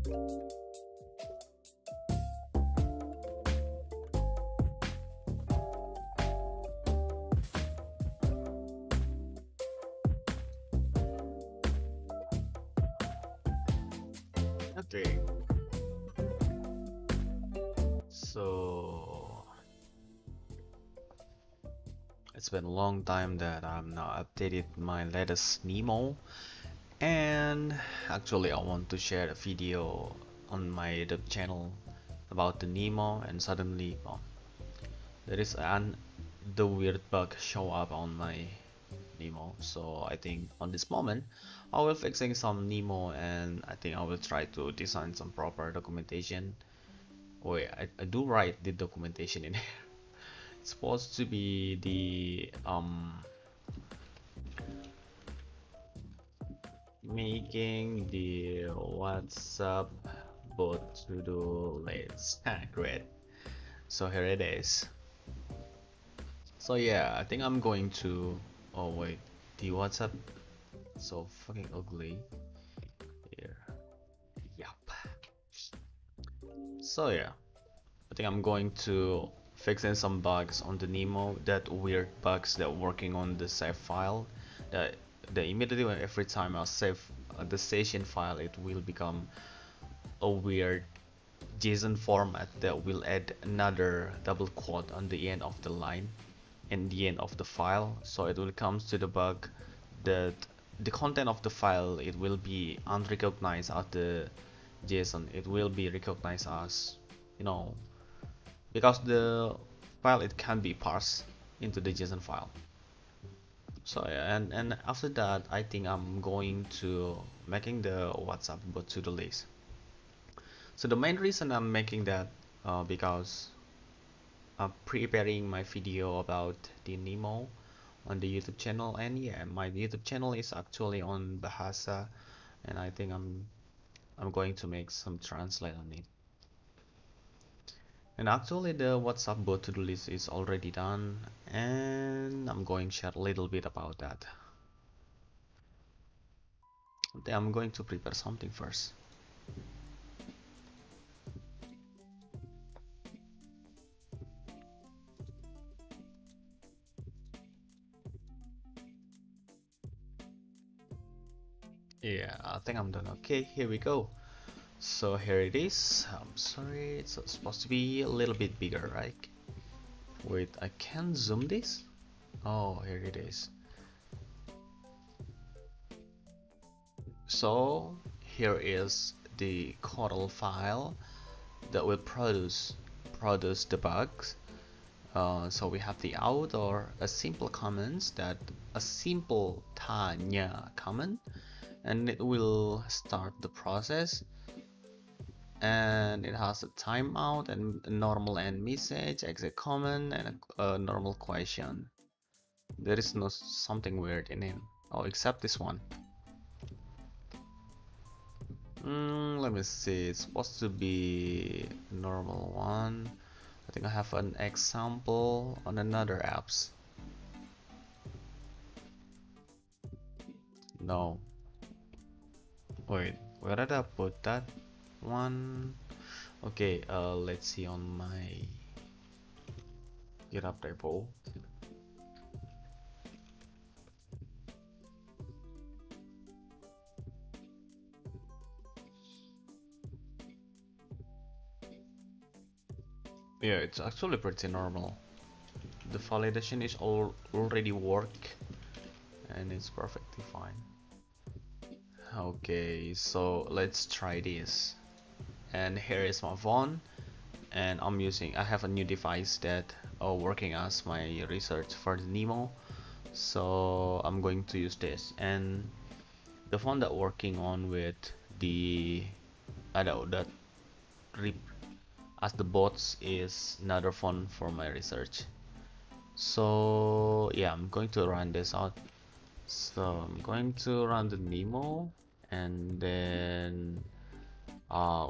Okay, so it's been a long time that I'm not updated my latest NeMo, and actually I want to share a video on my YouTube channel about the NeMo, and suddenly there is the weird bug show up on my NeMo. So I think on this moment I will fixing some NeMo, and I think I will try to design some proper documentation. Wait, I do write the documentation in here. It's supposed to be the making the WhatsApp bot to do list. Great. So here it is. So yeah, I think I'm going to, oh wait, the WhatsApp so fucking ugly here. Yup. So yeah, I think I'm going to fix in some bugs on the NeMo, that weird bugs that working on the save file, that immediately every time I save the session file, it will become a weird JSON format that will add another double quote on the end of the line and the end of the file. So it will comes to the bug that the content of the file, it will be unrecognized as the JSON. It will be recognized as, you know, because the file, it can be parsed into the JSON file. So yeah, and after that I think I'm going to making the WhatsApp bot to the list. So the main reason I'm making that because I'm preparing my video about the NeMo on the YouTube channel, and yeah, my YouTube channel is actually on Bahasa, and I think I'm going to make some translate on it. And actually the WhatsApp bot to-do list is already done, and I'm going to share a little bit about that. Then I'm going to prepare something first. Yeah, I think I'm done. Okay, here we go. So here it is. I'm sorry, it's supposed to be a little bit bigger, right? Wait, I can zoom this? Oh, here it is. So here is the Coral file that will produce the bugs. So we have the out, or a simple comments, that a simple tanya comment, and it will start the process, and it has a timeout and a normal end message, exit comment, and a normal question. There is no something weird in it. Oh, except this one. Let me see. It's supposed to be a normal one. I think I have an example on another apps. No. Wait, where did I put that one? Okay, let's see on my GitHub repo. Yeah, it's actually pretty normal. The validation is already work, and it's perfectly fine. Okay, so let's try this. And here is my phone, and I have a new device that working as my research for the NeMo. So I'm going to use this, and the phone that working on with the that as the bots is another phone for my research. So yeah, I'm going to run this out. So I'm going to run the NeMo, and then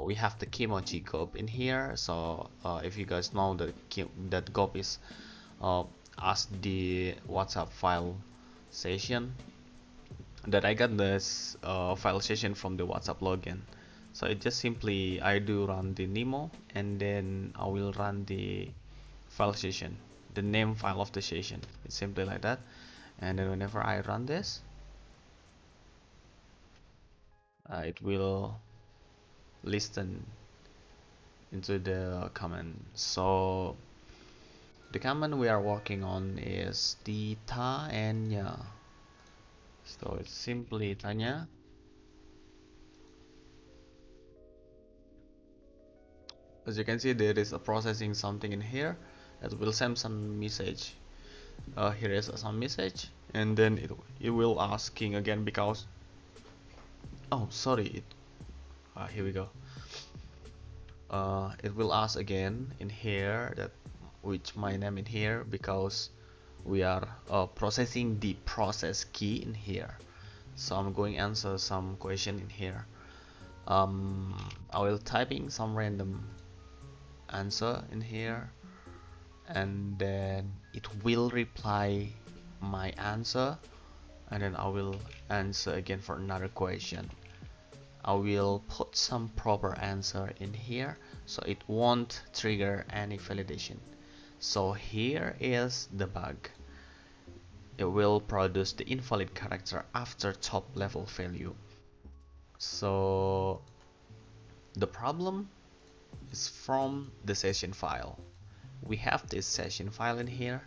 we have the Kimochi GOP in here. So if you guys know that GOP is as the WhatsApp file session, that I got this file session from the WhatsApp login. So it just simply I do run the NeMo, and then I will run the file session, the name file of the session. It's simply like that. And then whenever I run this, it will listen into the command. So the command we are working on is tita and nya. So it's simply tanya. As you can see, there is a processing something in here that will send some message. Here is some message, and then it will asking again because sorry, here we go. It will ask again in here that which my name in here because we are processing the process key in here. So I'm going to answer some question in here. I will typing some random answer in here, and then it will reply my answer, and then I will answer again for another question. I will put some proper answer in here so it won't trigger any validation. So here is the bug. It will produce the invalid character after top level value. So the problem is from the session file. We have this session file in here.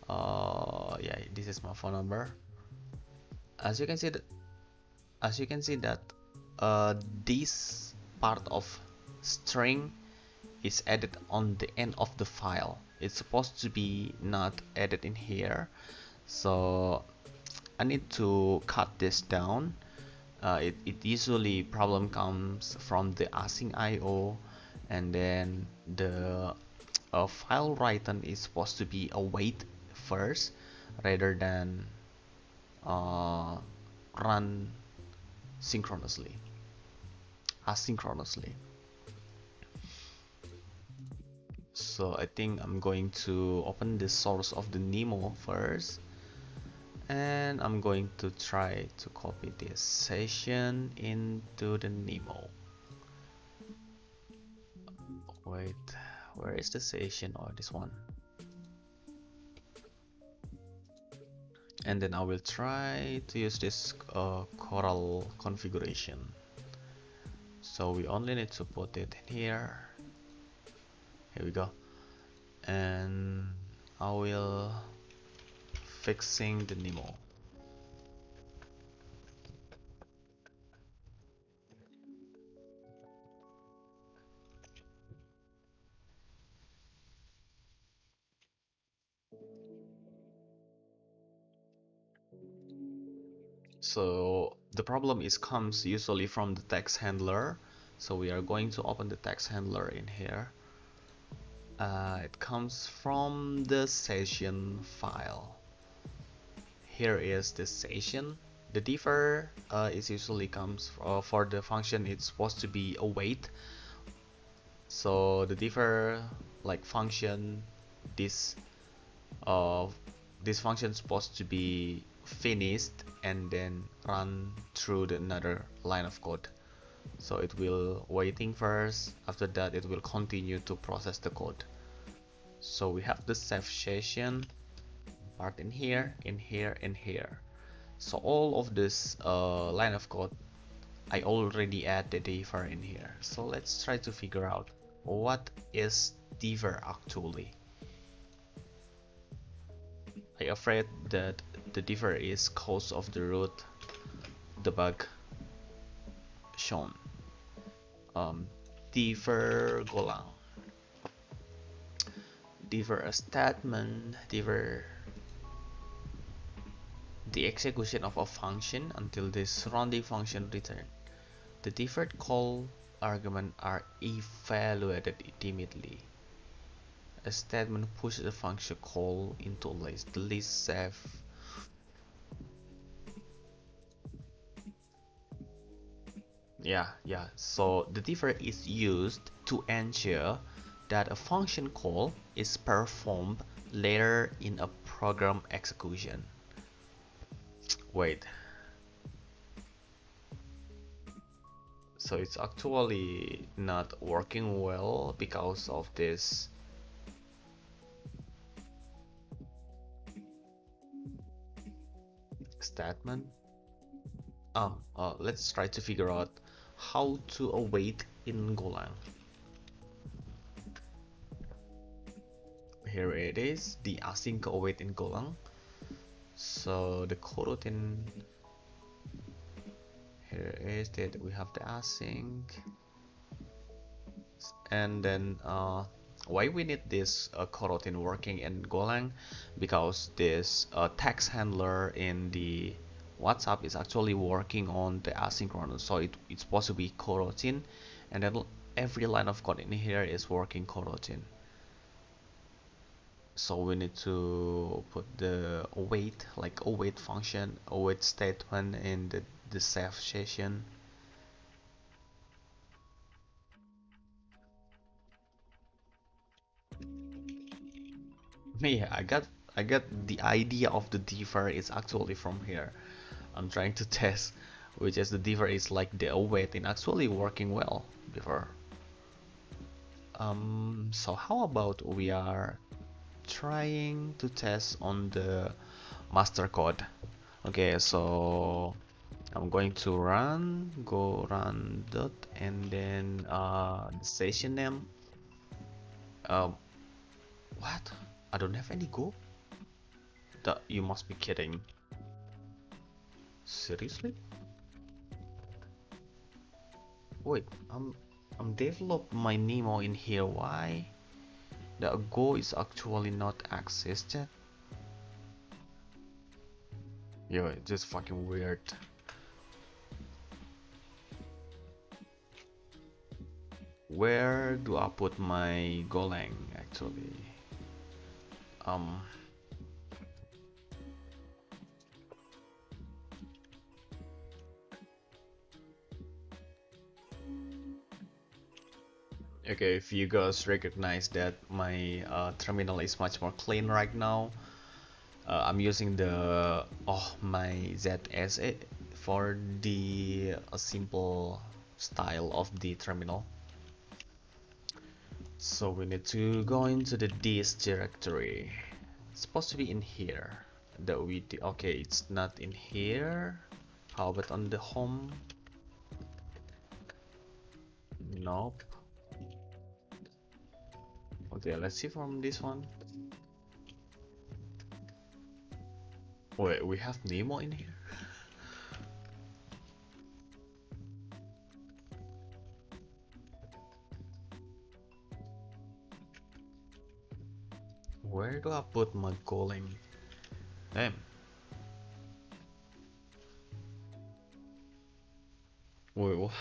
Yeah, this is my phone number. As you can see that this part of string is added on the end of the file. It's supposed to be not added in here, so I need to cut this down. It usually problem comes from the async IO, and then the file written is supposed to be await first rather than run asynchronously. So I think I'm going to open the source of the NeMo first, and I'm going to try to copy this session into the NeMo. Wait, where is the session? Oh, this one. And then I will try to use this Coral configuration. So we only need to put it in here. Here we go. And I will fixing the NeMo. So the problem is comes usually from the text handler. So we are going to open the text handler in here. It comes from the session file. Here is the session. The differ is usually comes for the function. It's supposed to be await. So the differ like function, this function is supposed to be finished and then run through another line of code. So it will waiting first, after that it will continue to process the code. So we have the save session part in here, in here, in here. So all of this line of code I already add the differ in here. So let's try to figure out what is differ actually. I'm afraid that the differ is cause of the root, the bug shown. Differ golang, differ a statement, differ the execution of a function until the surrounding function return. The deferred call arguments are evaluated immediately. A statement pushes the function call into a list. The list save. Yeah. So the differ is used to ensure that a function call is performed later in a program execution. Wait. So it's actually not working well because of this statement. Let's try to figure out how to await in Golang. Here it is, the async await in Golang. So the coroutine, here is that we have the async, and then why we need this coroutine working in Golang, because this text handler in the WhatsApp is actually working on the asynchronous, so it's supposed to be coroutine, and then every line of code in here is working coroutine. So we need to put the await, like await function, await statement in the save session. Yeah, I got the idea of the differ is actually from here. I'm trying to test which is the differ is like the await in actually working well before. So how about we are trying to test on the master code. Okay, so I'm going to go run dot, and then the session name. Uh, what? I don't have any go? That you must be kidding. Seriously? Wait, I'm develop my NeMo in here. Why? The go is actually not accessed yet. Yo, it's just fucking weird. Where do I put my Golang actually? Um, okay, if you guys recognize that my terminal is much more clean right now, I'm using the my ZSA for the simple style of the terminal. So we need to go into the this directory. It's supposed to be in here. Okay, it's not in here. How about on the home? Nope. Okay, let's see from this one. Wait, we have NeMo in here? Where do I put my Golang? Damn. Wait, what?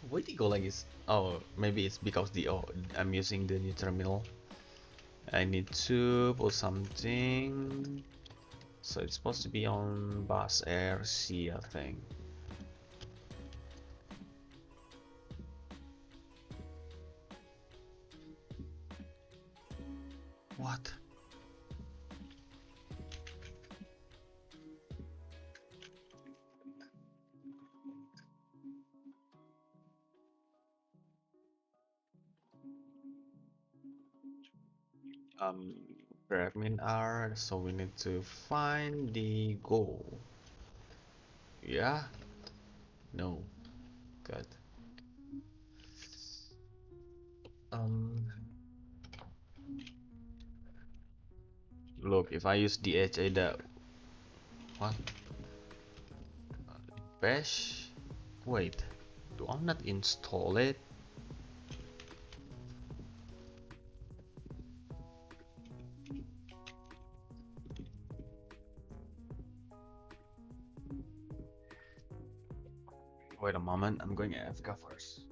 Why the Golang is... Oh, maybe it's because I'm using the new terminal. I need to put something... So it's supposed to be on bus RC, I think. What? Um, admin R, so we need to find the goal. Yeah? No. Good. Um, Look, if I use DHA, that what? Bash? Wait, do I not install it? Wait a moment, I'm going AFK first.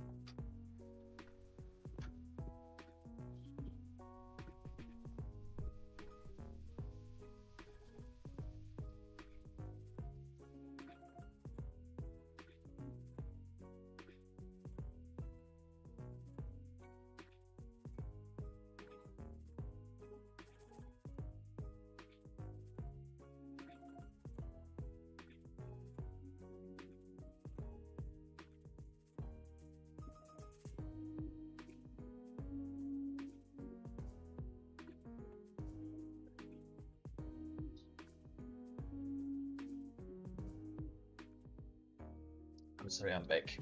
Sorry, I'm back.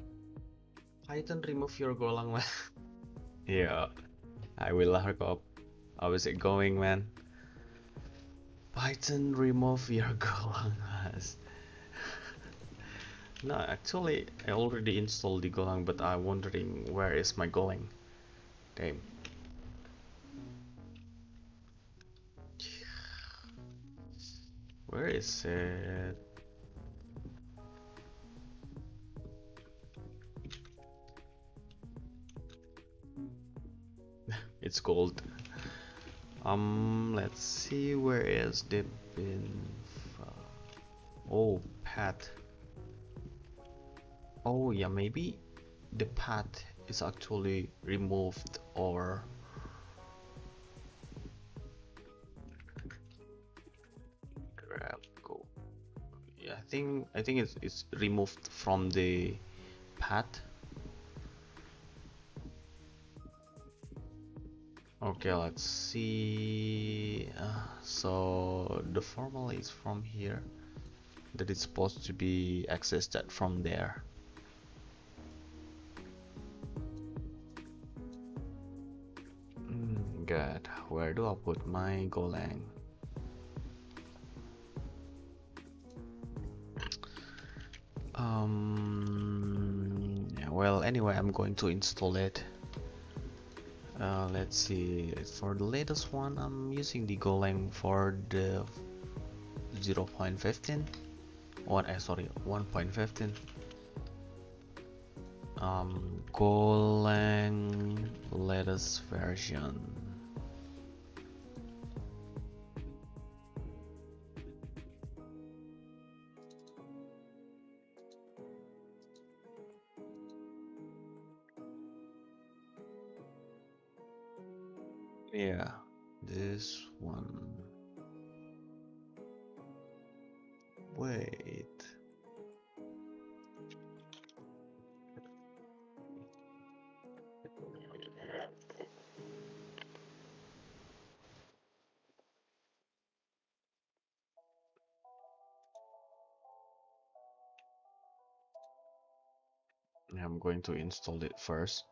Python, remove your golang, man. Yeah, I will look up. How is it going, man? Python, remove your golang. No, actually, I already installed the golang, but I'm wondering where is my golang. Damn. Where is it? It's gold. Let's see, where is the bin? Oh, path. Oh yeah, maybe the path is actually removed, or grab go. Yeah, I think it's removed from the path. Okay, let's see. So the formula is from here, that it's supposed to be accessed from there. Good. Where do I put my golang? Yeah, well, anyway, I'm going to install it. Let's see. For the latest one, I'm using the golang for the 0.15. Sorry, 1.15. Golang latest version. Yeah, this one. Wait. I'm going to install it first.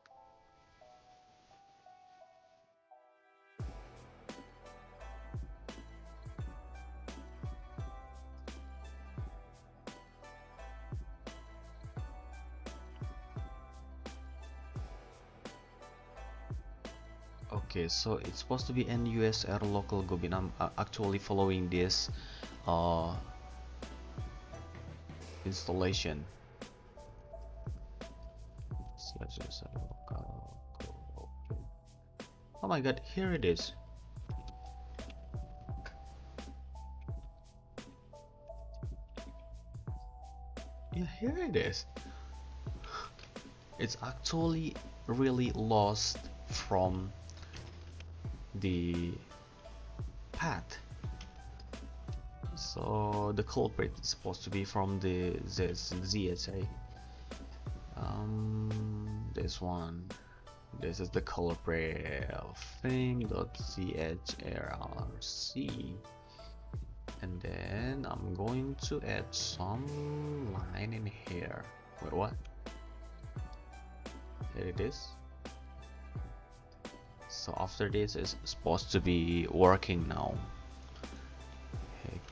Okay, so it's supposed to be NUSR local Gobin. I'm actually following this installation. Oh my god, here it is. Yeah, here it is. It's actually really lost from the path. So the culprit is supposed to be from the ZSA. This one. This is the culprit thing.chrc. And then I'm going to add some line in here. Wait, what? Here it is. So after this is supposed to be working now.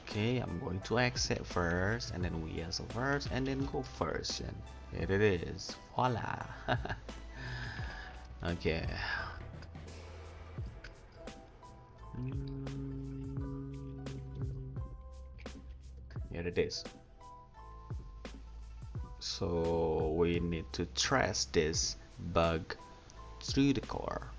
Okay, I'm going to exit first, and then we as first, and then go first, and here it is. Voila. Okay. Here it is. So we need to trace this bug through the core.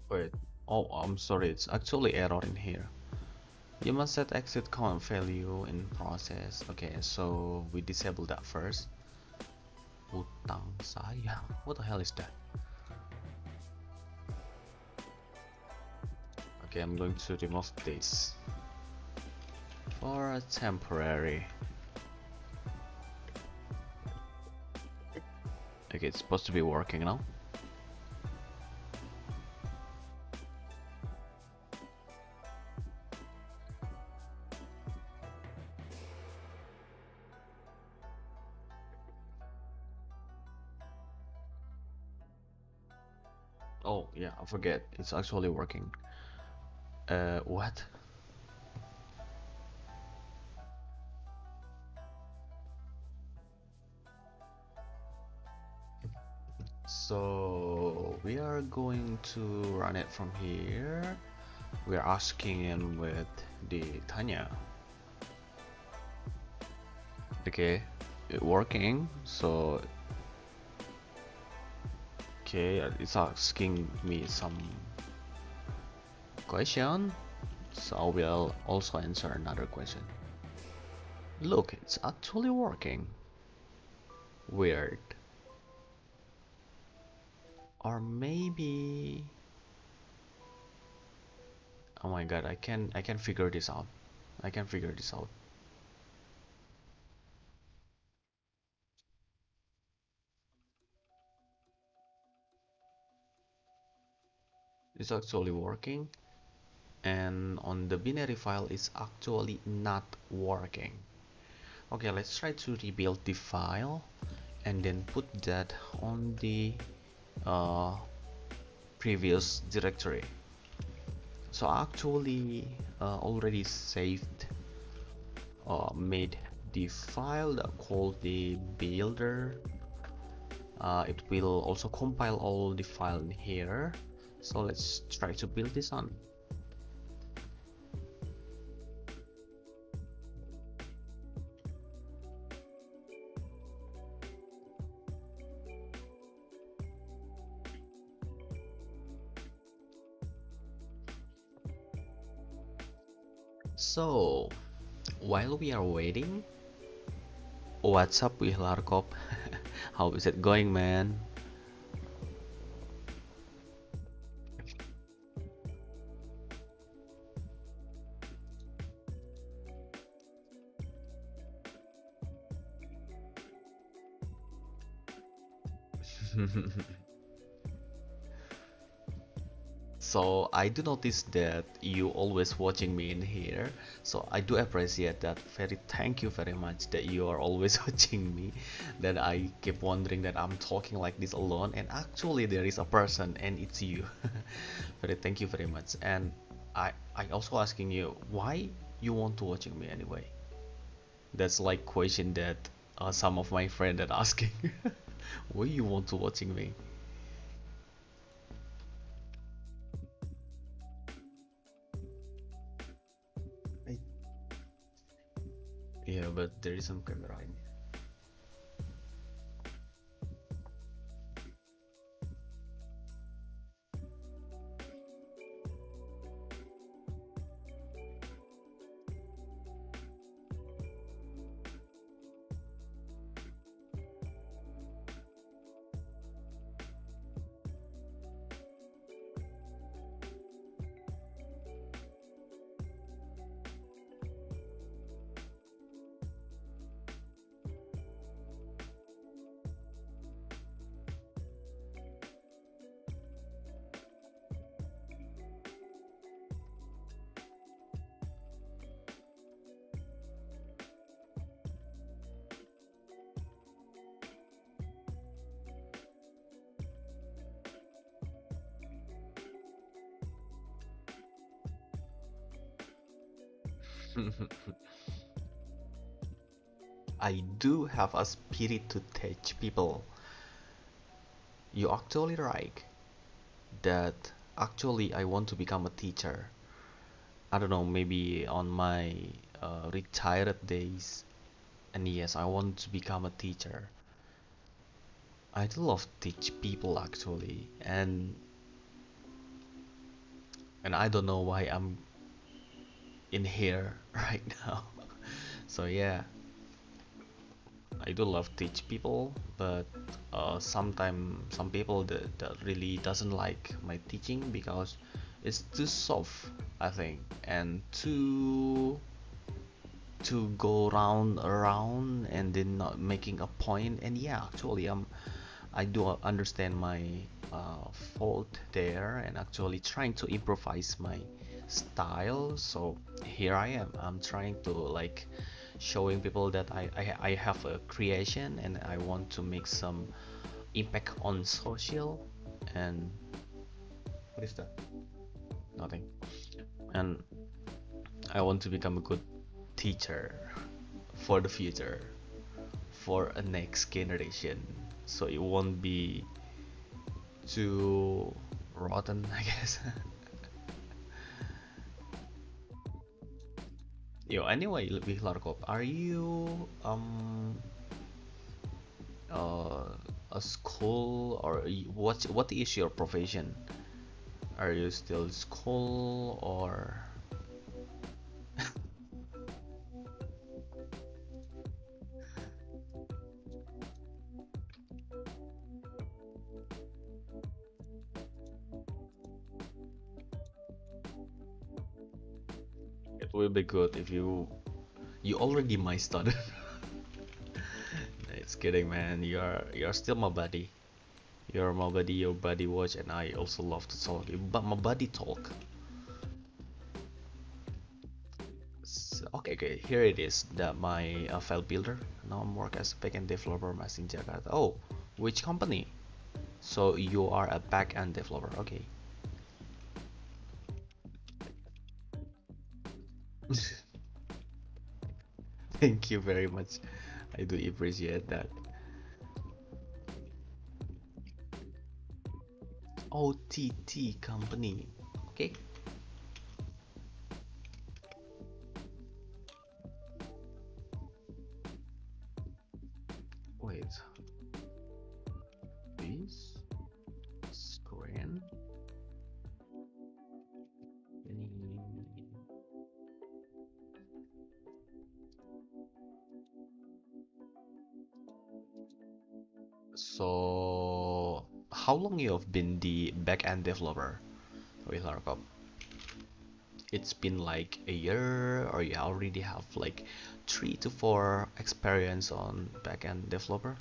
Wait, oh, I'm sorry, it's actually error in here. You must set exit count value in process. Okay, so we disable that first. Utang sayang. What the hell is that? Okay, I'm going to remove this for a temporary. Okay, it's supposed to be working now. Oh yeah, I forget. It's actually working. What? So we are going to run it from here. We are asking him with the Tanya. Okay, it working. So okay, it's asking me some question. So I will also answer another question. Look, it's actually working. Weird. Or maybe, oh my god, I can figure this out. I can figure this out. It's actually working, and on the binary file it's actually not working. Okay, let's try to rebuild the file and then put that on the uh, previous directory. So I actually already saved made the file that called the builder. It will also compile all the file in here. So let's try to build this on. So while we are waiting, what's up with Larkop? How is it going, man? So I do notice that you always watching me in here. So I do appreciate that. Thank you very much that you are always watching me. That I keep wondering that I'm talking like this alone, and actually there is a person, and it's you. Very thank you very much. And I also asking you why you want to watching me anyway. That's like question that some of my friend that asking. Why you want to watching me? I- Yeah, but there is some camera in. I do have a spirit to teach people. You actually right that actually I want to become a teacher. I don't know, maybe on my retired days. And yes, I want to become a teacher. I do love teach people actually, and I don't know why I'm in here right now. So yeah, I do love teach people, but sometimes some people that really doesn't like my teaching because it's too soft, I think, and to go round around and then not making a point. And yeah, actually, I do understand my fault there and actually trying to improvise my style. So here I am. I'm trying to like showing people that I have a creation and I want to make some impact on social. And what is that? Nothing. And I want to become a good teacher for the future, for a next generation, so it won't be too rotten, I guess. Yo, anyway, lebih Larkop, are you a school or what is your profession? Are you still school or it will be good if you already my student. It's kidding, man. You're still my buddy. You're my buddy, your buddy watch, and I also love to talk. But my buddy talk. Okay, okay. Here it is. That my file builder. Now I'm work as a backend developer, based in Jakarta. Oh, which company? So you are a backend developer. Okay. Thank you very much. I do appreciate that. OTT company. Okay. Wait. This screen. So, how long you have been the backend developer with Larcom? It's been like a year, or you already have like 3 to 4 experience on backend developer?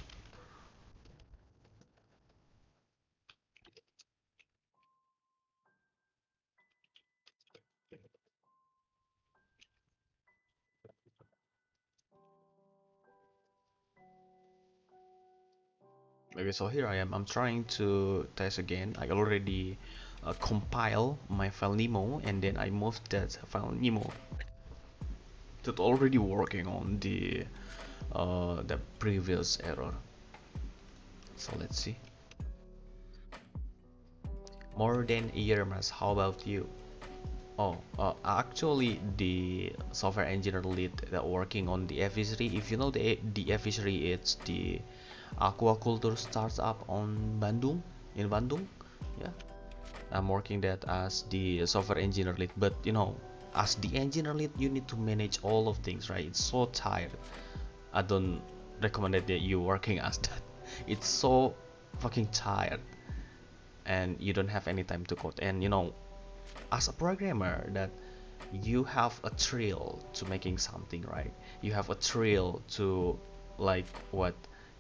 Okay, so here I am. I'm trying to test again. I already compile my file NeMo, and then I moved that file NeMo that already working on the previous error. So let's see. More than a year, Mas. How about you? Oh, actually, the software engineer lead that working on the advisory. If you know the advisory, it's the aquaculture startup on Bandung, in Bandung. Yeah, I'm working that as the software engineer lead. But you know, as the engineer lead, you need to manage all of things, right? It's so tired. I don't recommend that you working as that. It's so fucking tired, and you don't have any time to code. And you know, as a programmer, that you have a thrill to making something, right? You have a thrill to like what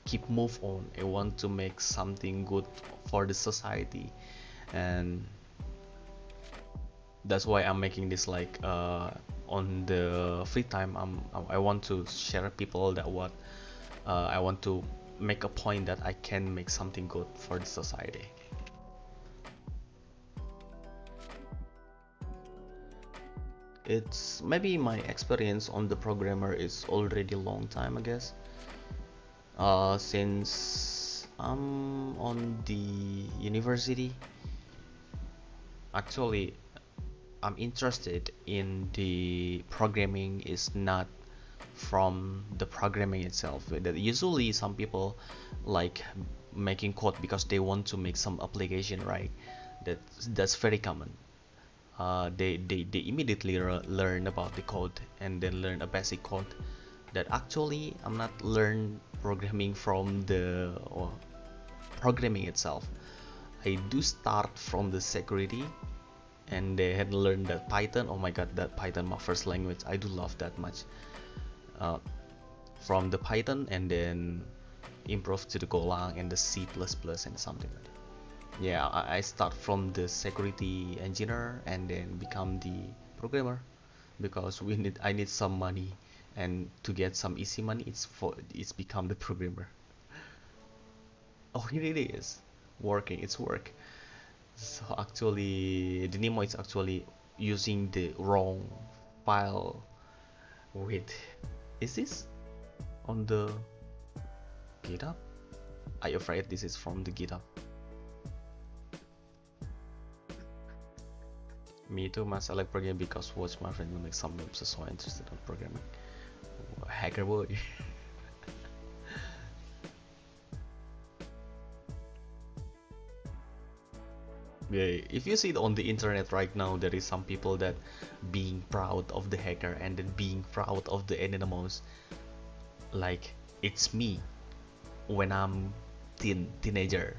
keep move on. I want to make something good for the society, and that's why I'm making this like on the free time. I want to share people that what I want to make a point that I can make something good for the society. It's maybe my experience on the programmer is already long time, I guess. Since I'm on the university, actually, I'm interested in the programming is not from the programming itself. That usually some people like making code because they want to make some application, right? That's very common. They immediately learn about the code and then learn a basic code. That actually I'm not learn programming from the programming itself. I do start from the security and they had learned that Python. Oh my god, that Python, my first language. I do love that much. uh, from the Python, and then improve to the Golang and the C++ and something like that. Yeah, I start from the security engineer and then become the programmer because I need some money, and to get some easy money it's become the programmer. Oh, it really is working. It's work. So actually, the Nemo is actually using the wrong file. Wait, is this on the GitHub? I afraid this is from the GitHub. Me too, mas I like programming because watch my friend make some memes, so interested in programming. Hacker boy. Yeah, if you see it on the internet right now, there is some people that being proud of the hacker and then being proud of the anonymous. Like it's me when I'm teenager.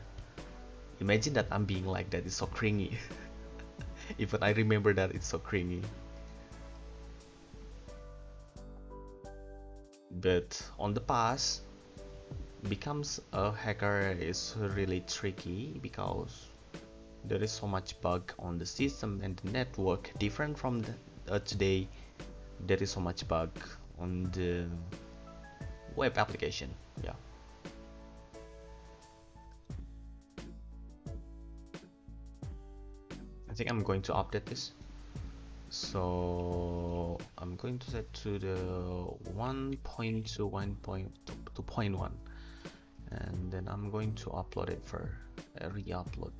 Imagine that I'm being like that. It's so cringy. Even I remember that it's so cringy. But on the past, becomes a hacker is really tricky because there is so much bug on the system and the network different from today. There is so much bug on the web application. Yeah, I think I'm going to update this. So I'm going to set to the 1.2 1.2.1, and then I'm going to upload it for a re-upload.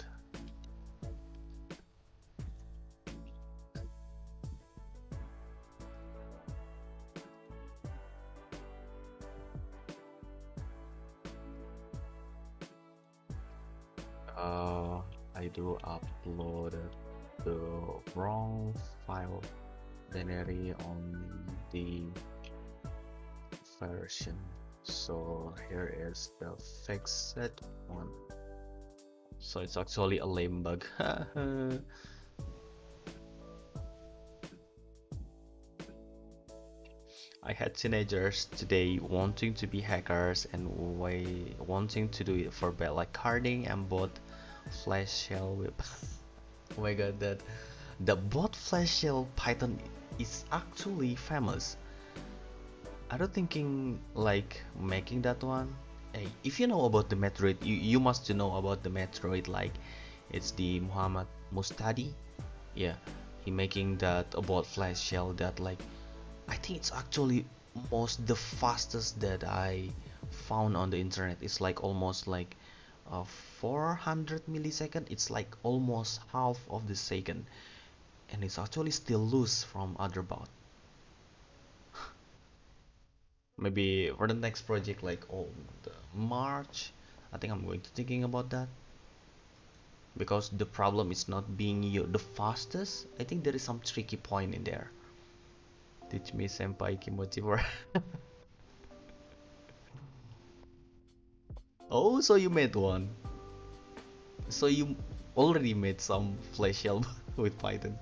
I do upload the wrong file binary on the version. So here is the fixed one. So it's actually a lame bug. I had teenagers today wanting to be hackers and wanting to do it for bad, like carding and bot flash shell whip. Oh my god, that the bot flash shell Python is actually famous. I don't thinking like making that one. Hey, if you know about the Metroid, you must know about the Metroid. Like it's the Muhammad Mustadi. Yeah, he making that about flash shell that like I think it's actually most the fastest that I found on the internet. It's like almost like 400 millisecond. It's like almost half of the second, and it's actually still loose from other bot. Maybe for the next project, like the March, I think I'm going to thinking about that because the problem is not being you the fastest. I think there is some tricky point in there. Teach me senpai kimochi for. Oh, so you made one. So you already made some flash shell with Python.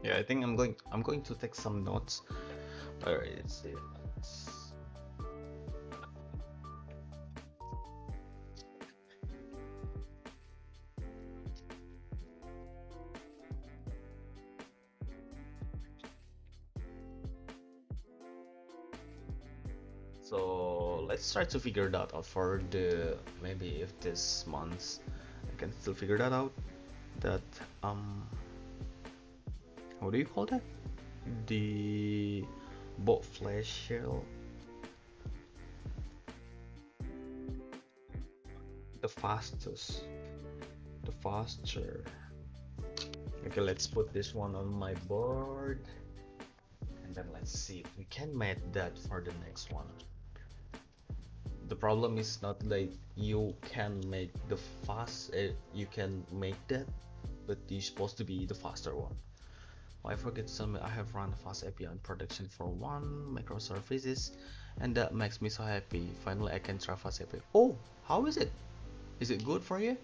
Yeah, I think I'm going to take some notes. Alright, let's see. So let's try to figure that out for the maybe if this month I can still figure that out. That how do you call that? The bot flash shell. The fastest. The faster. Okay, let's put this one on my board. And then let's see if we can make that for the next one. The problem is not like you can make the fast, you can make that. but you're supposed to be the faster one. Oh, I forget some. I have run fast API in production for one microservices, and that makes me so happy. Finally, I can try fast API. Oh, how is it? Is it good for you?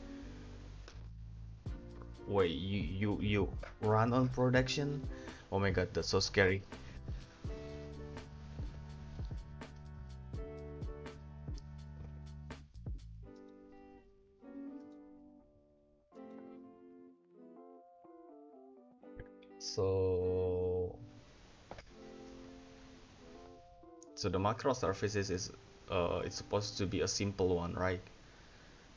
Wait, you run on production? Oh my god, that's so scary. So, so the microservices is it's supposed to be a simple one, right?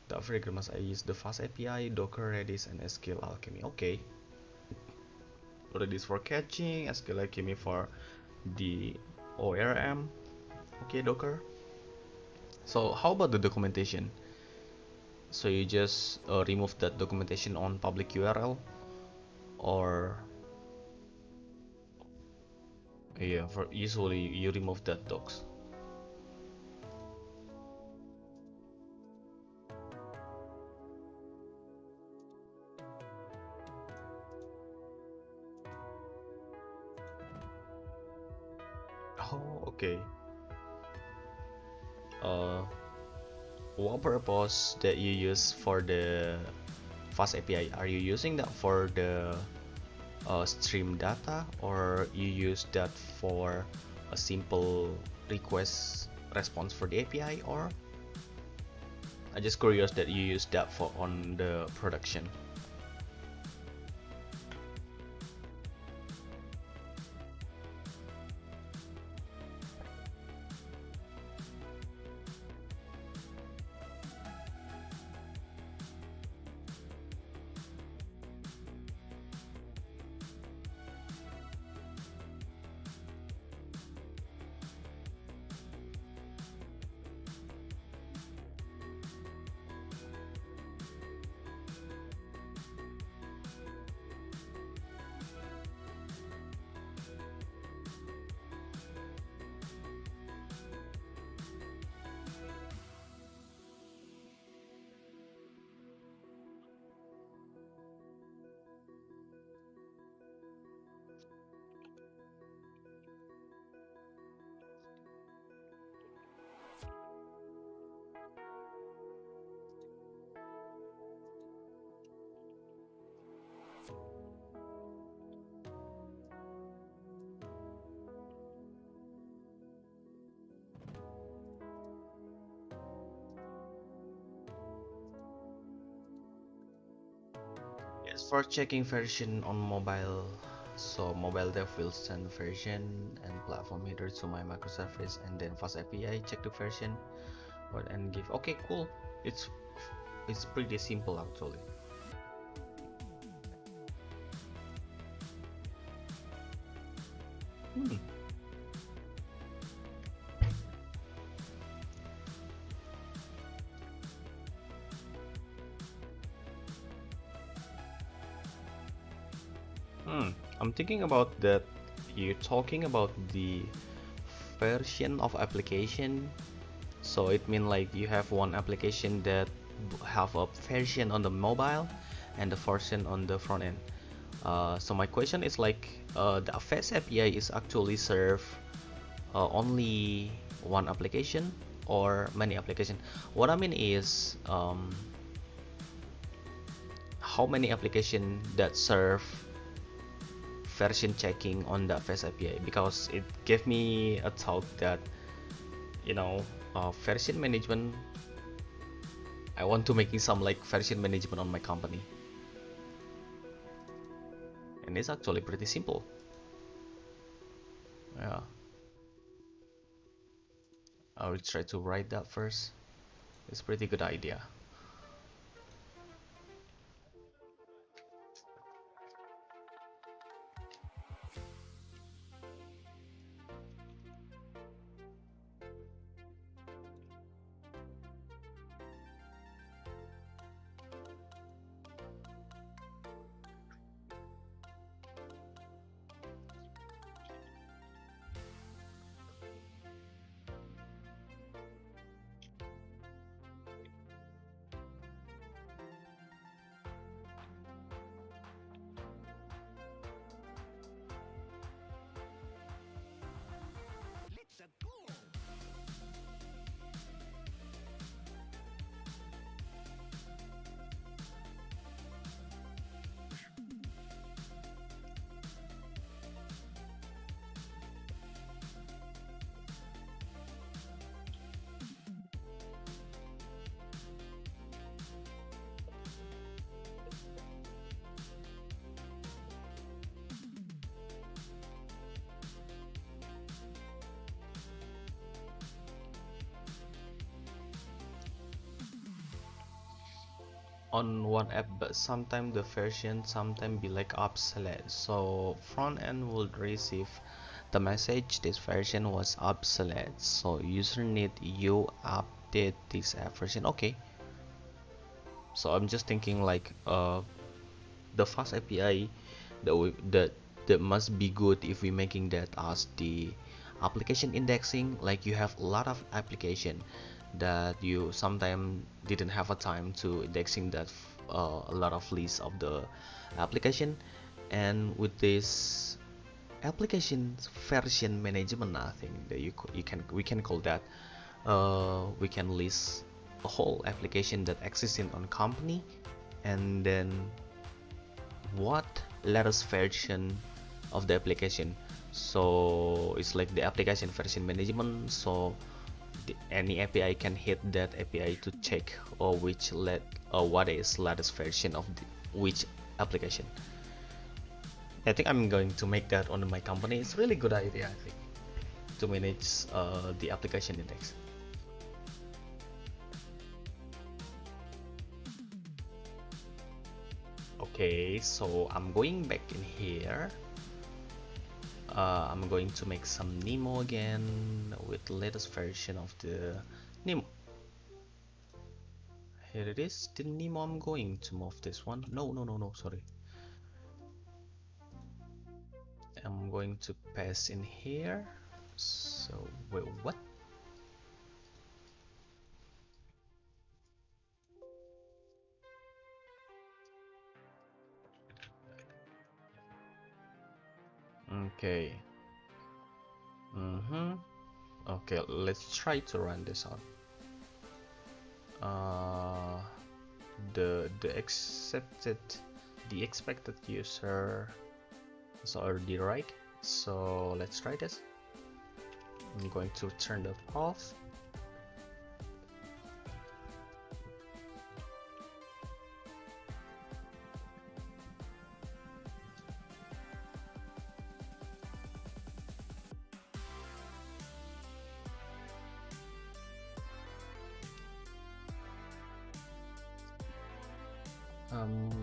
The African must I use the fast API, Docker, Redis, and SQL Alchemy. Okay, Redis for catching, SQL Alchemy for the ORM. Okay, Docker. So how about the documentation? So you just remove that documentation on public URL, or yeah, for usually you remove that docs. Oh, okay. Uh, what purpose that you use for the fast API? Are you using that for the stream data, or you use that for a simple request response for the API? Or I'm just curious that you use that for on the production. Yes, for checking version on mobile. So mobile dev will send version and platform header to my microservice, and then fast API check the version, what and give. Okay, cool. It's it's pretty simple actually. Hmm. Hmm. I'm thinking about that. You're talking about the version of application. So it means like you have one application that have a version on the mobile and the version on the front end. So my question is like the Fast API is actually serve only one application or many application. What I mean is how many application that serve version checking on the Fast API, because it gave me a thought that you know version management. I want to making some like version management on my company, and it's actually pretty simple. Yeah, I will try to write that first. It's a pretty good idea. on one app, but sometimes the version sometimes be like obsolete. So front end will receive the message this version was obsolete. So user need you update this app version. Okay. So I'm just thinking like the fast API that must be good if we making that as the application indexing. Like you have a lot of application that you sometimes didn't have a time to indexing that a lot of list of the application, and with this application version management, I think that you can we can call that we can list a whole application that existing on company, and then what latest version of the application. So it's like the application version management. So any API can hit that API to check or what is latest version of which application. I think I'm going to make that on my company. It's a really good idea, I think, to manage the application index. Okay, so I'm going back in here. I'm going to make some NeMo again with the latest version of the NeMo. Here it is, the NeMo. I'm going to move this one. No, sorry. I'm going to paste in here. So, wait, what? Okay. Okay, let's try to run this out. Uh, the expected user is already right. So let's try this. I'm going to turn that off.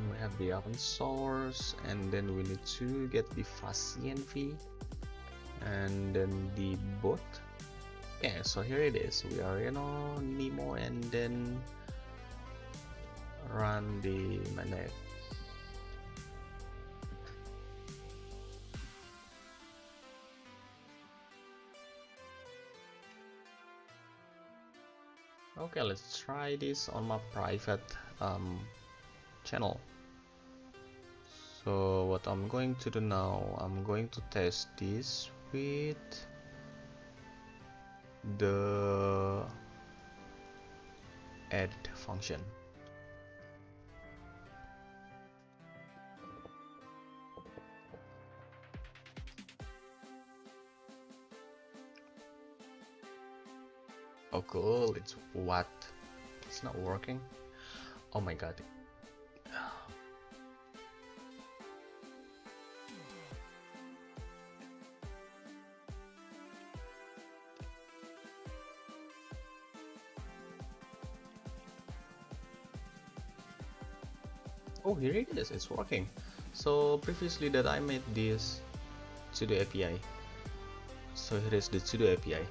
We have the open source, and then we need to get the fast CNV, and then the bot. Yeah, so here it is. We are NeMo, and then run the manage. Okay, let's try this on my private channel. So what I'm going to do now, I'm going to test this with the add function. Oh cool, it's what? It's not working. Oh my god. Oh, here it is, it's working. So previously that I made this to the API. So here is the to the API.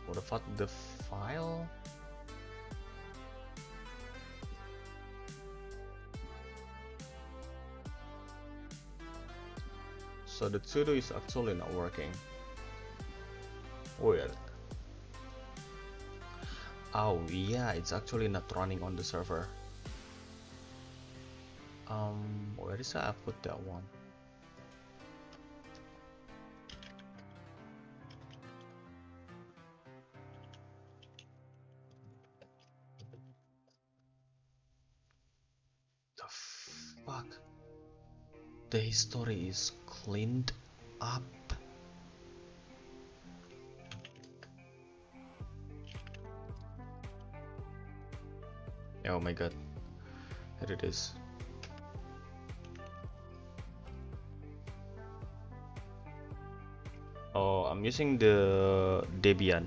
What about the file? So the todo is actually not working. Weird. Oh yeah, it's actually not running on the server. Where is I put that one? The fuck? The history is cleaned up. Oh my god. Here it is. Oh, I'm using the Debian.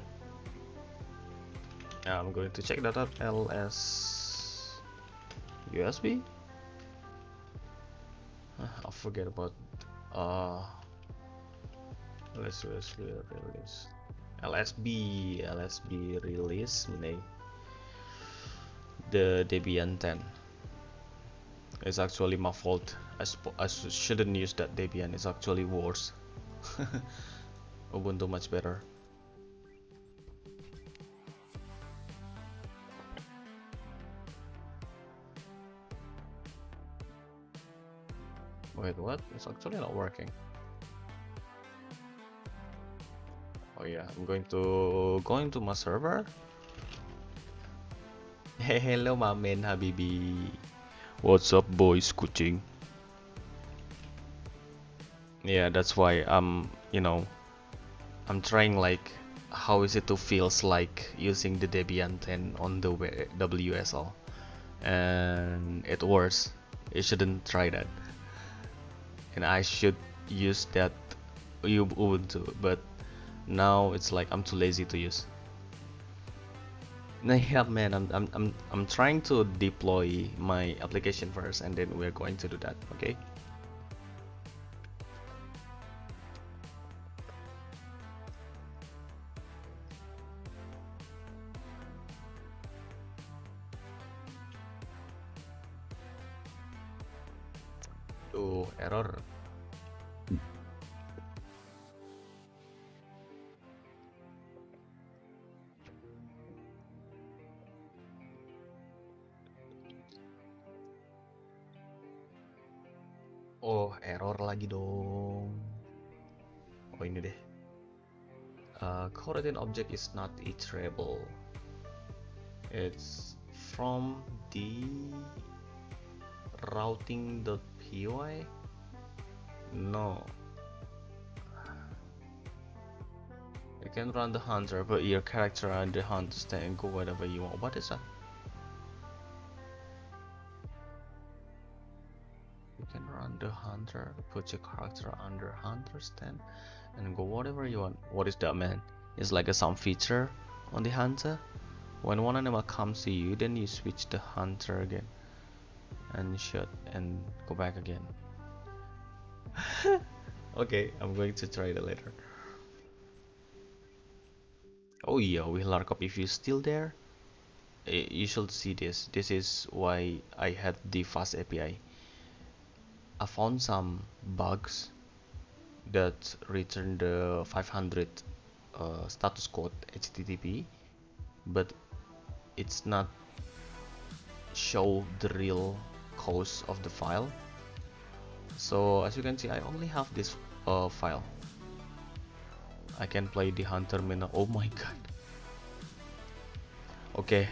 I'm going to check that out. ls USB? I forget about uh let's release LSB release nih the Debian 10. It's actually my fault. I shouldn't use that Debian. It's actually worse. Ubuntu much better. Wait, what? It's actually not working. Oh yeah, I'm going to my server. Hey, hello, my man, Habibi. What's up, boys? Kucing. Yeah, that's why I'm trying like how is it to feels like using the Debian 10 on the WSL, and it works. You shouldn't try that, and I should use that Ubuntu, but now it's like I'm too lazy to use. Yeah, man, I'm trying to deploy my application first, and then we're going to do that. Okay. Oh, error. Oh, error lagi dong. Oh, ini deh. Coroutine object is not iterable. It's from the routing.py. No. You can run the hunter, but your character and the hunter stand and go whatever you want. What is that? You can run the hunter, put your character under hunter stand, and go whatever you want. What is that, man? It's like a some feature on the hunter. When one animal comes to you, then you switch the hunter again and shoot and go back again. Okay, I'm going to try that later. Oh yeah, Larkop, if you're still there, you should see this. This is why I had the fast API. I found some bugs that return the 500 status code HTTP, but it's not show the real cause of the file. So as you can see, I only have this file. I can play the hunter menu. Oh my god. Okay,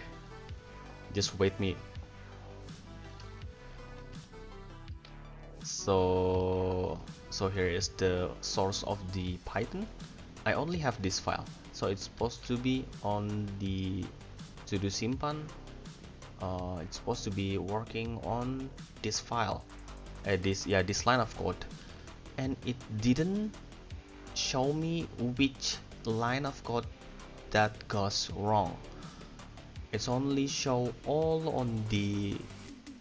just wait me. So here is the source of the Python. I only have this file, so it's supposed to be on the to-do simpan. It's supposed to be working on this file, this line of code, and it didn't show me which line of code that goes wrong. It's only show all on the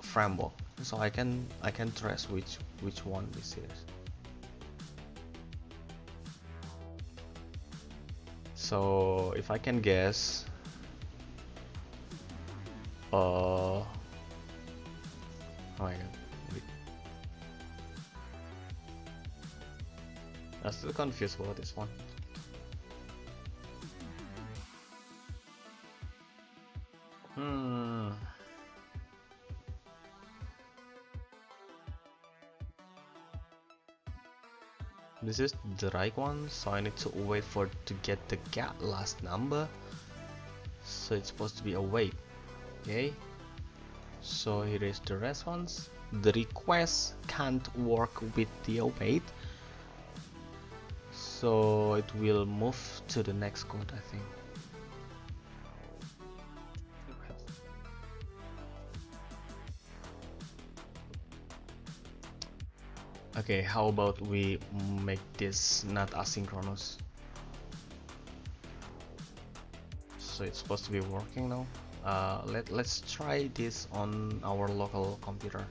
framework, so I can trace which one this is. So if I can guess, oh my god, wait. I'm still confused about this one. This is the right one, so I need to wait for to get the last number. So it's supposed to be await. Okay. So here is the response. The request can't work with the await, so it will move to the next code, I think. Okay, how about we make this not asynchronous? So it's supposed to be working now. Let's try this on our local computer.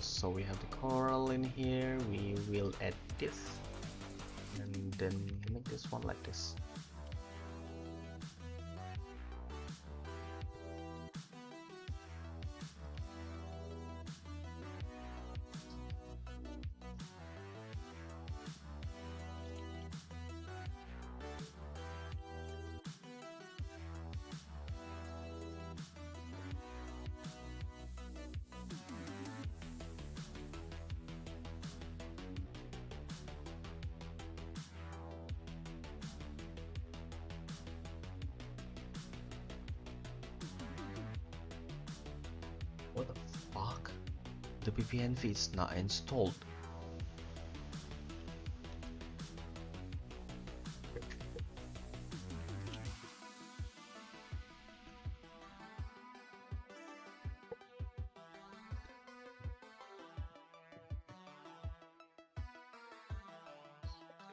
So we have the coral in here. We will add this and then make this one like this. What the fuck? The VPN feed is not installed.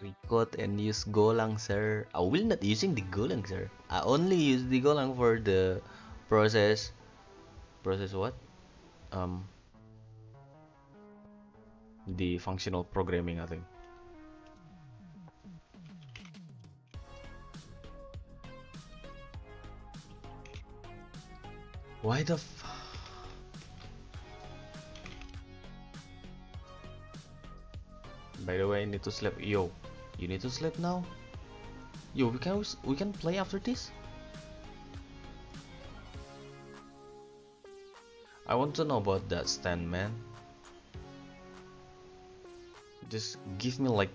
Record and use Golang, sir. I will not using the Golang, sir. I only use the Golang for the process. Process what? Um, the functional programming, I think. Why the f— By the way, I need to sleep. Yo, you need to sleep now? Yo, we can play after this? I want to know about that stand, man. Just give me like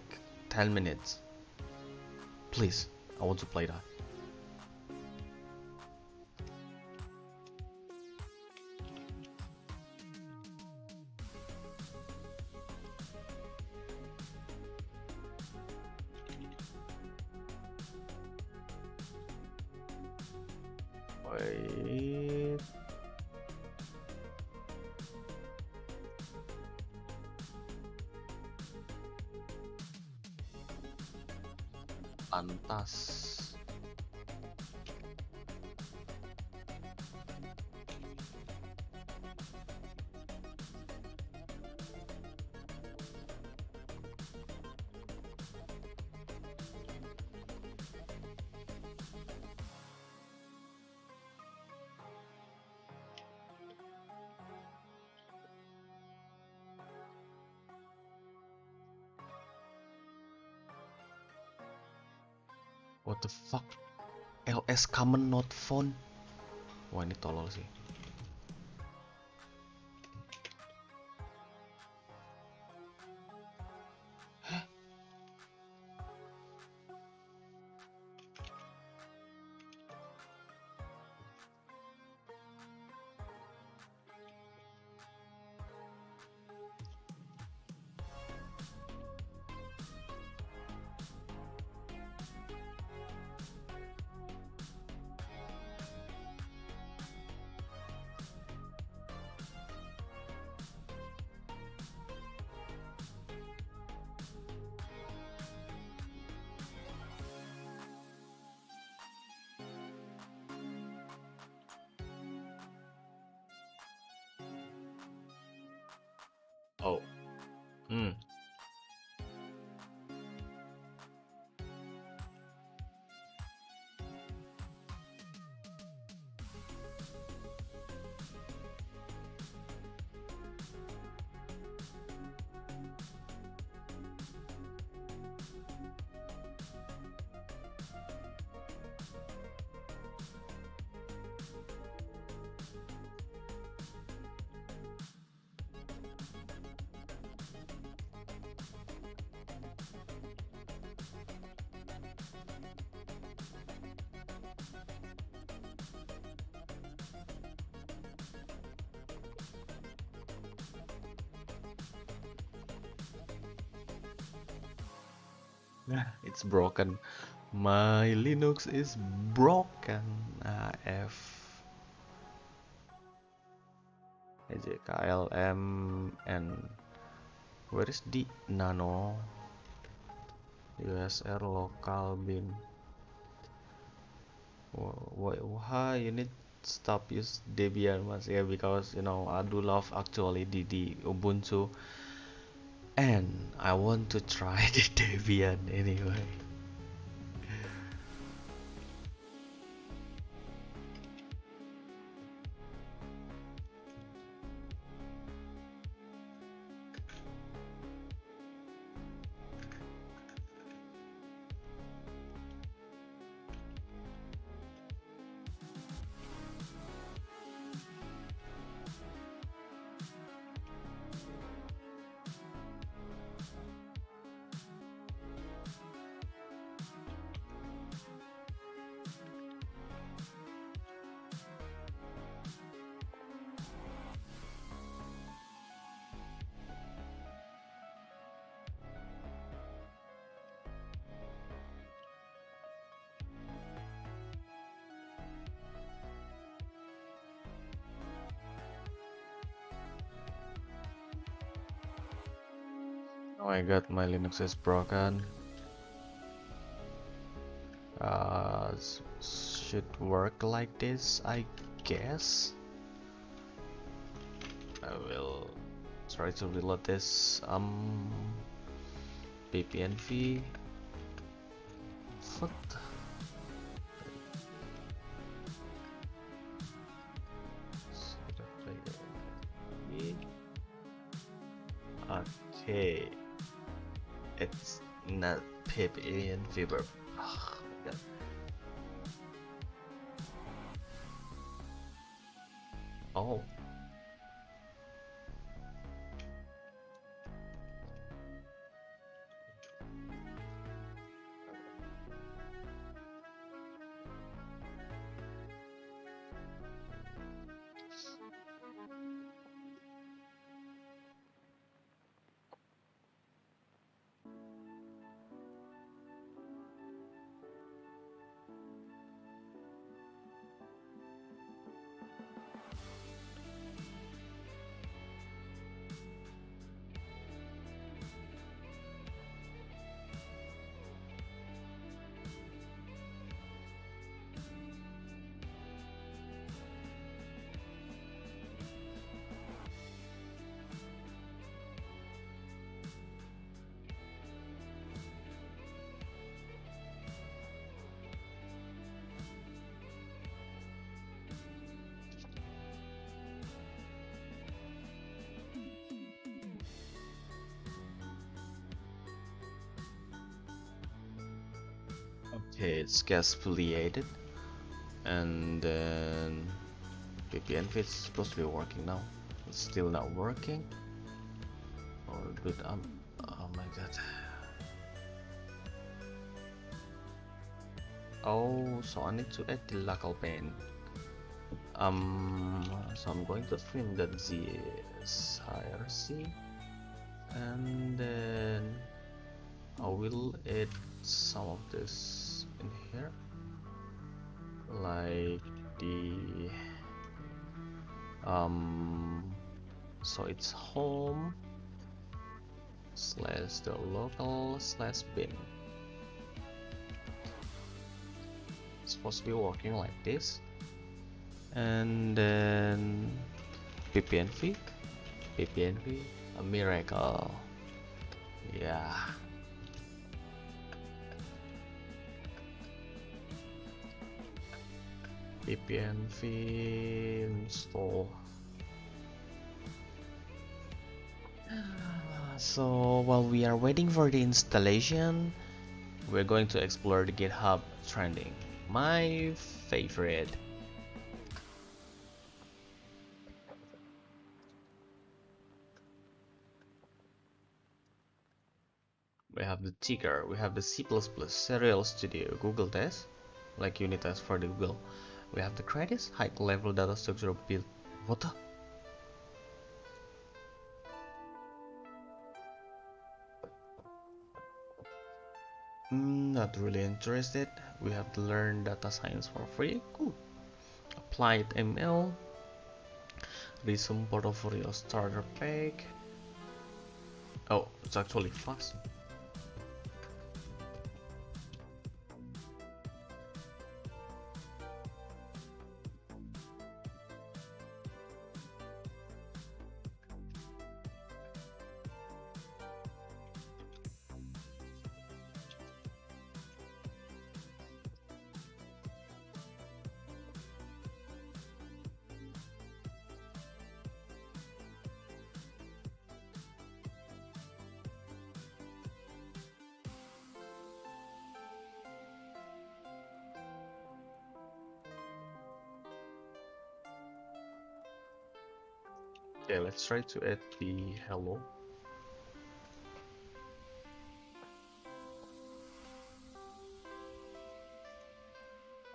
10 minutes. Please, I want to play that. Wait. Pantas. What the fuck? LS common not found. Wah, ini tolol sih. Oh. Hmm. It's broken. My Linux is broken. AF. EJKLM and where is the nano? USR local bin. Why you need stop use Debian mas? Yeah, because you know I do love actually the Ubuntu, and I want to try the Debian anyway. Oh my god, my Linux is broken. Should work like this, I guess. I will try to reload this. PPNV. What? Okay, it's not PPNV, but oh my god. Oh. Okay, it's gas affiliated, and then VPN feed is supposed to be working now. It's still not working. Oh, good. Oh my god. Oh, so I need to add the local pane. So I'm going to stream that ZSIRC, and then I will add some of this in here, like the so it's home slash the local slash bin. It's supposed to be working like this, and then ppnv, a miracle. Yeah. ppnv install. So while we are waiting for the installation, we're going to explore the GitHub trending, my favorite. We have the Tigger, we have the C++, Serial Studio, Google Test, like unit test for the Google. We have the credits, high level data structure build. What the? Not really interested. We have to learn data science for free. Cool. Applied ML. Resume portfolio starter pack. Oh, it's actually fast. Okay, let's try to add the hello.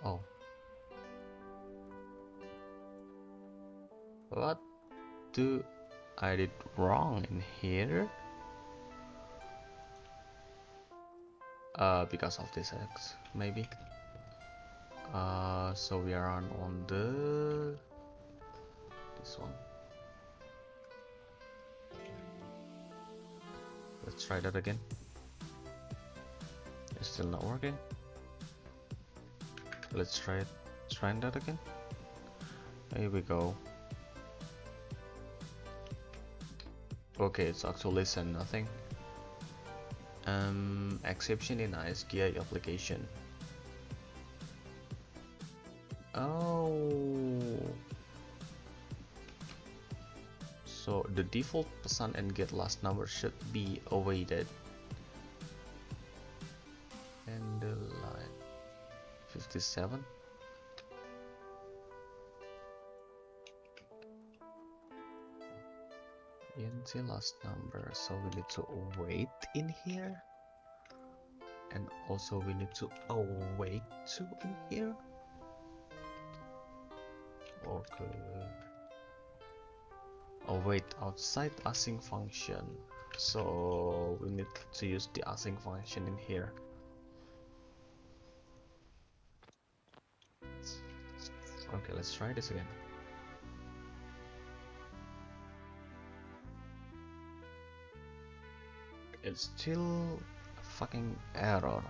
Oh, what do I did wrong in here? Because of this X, maybe. So we are on the this one. Let's try that again. It's still not working. Let's try it. Trying that again. Here we go. Okay, it's actually sent nothing. Exception in ISGI application. Oh. So the default pesan and get last number should be awaited. And the line 57. ENT last number, so we need to await in here, and also we need to await to in here. Okay. Await outside async function, so we need to use the async function in here. Okay, let's try this again. It's still a fucking error.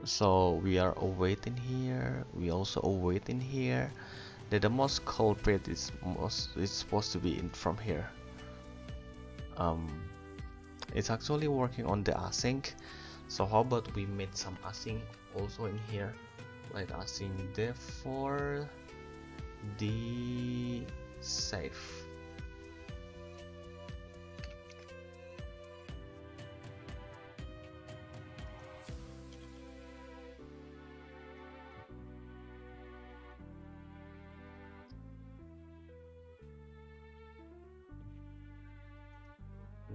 So we are awaiting here. We also awaiting here. The most culprit is supposed to be in from here. It's actually working on the async. So how about we made some async also in here, like async def for the safe.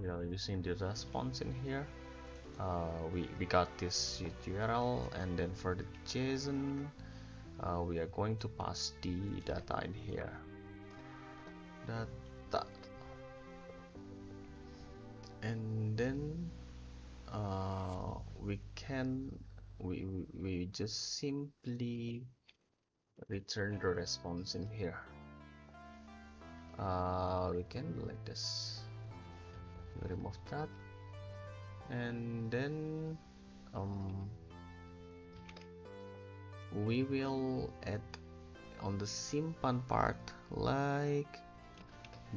We are using the response in here. We got this URL, and then for the JSON, we are going to pass the data in here. Data, and then we just simply return the response in here. We can do like this. We remove that, and then we will add on the simpan part like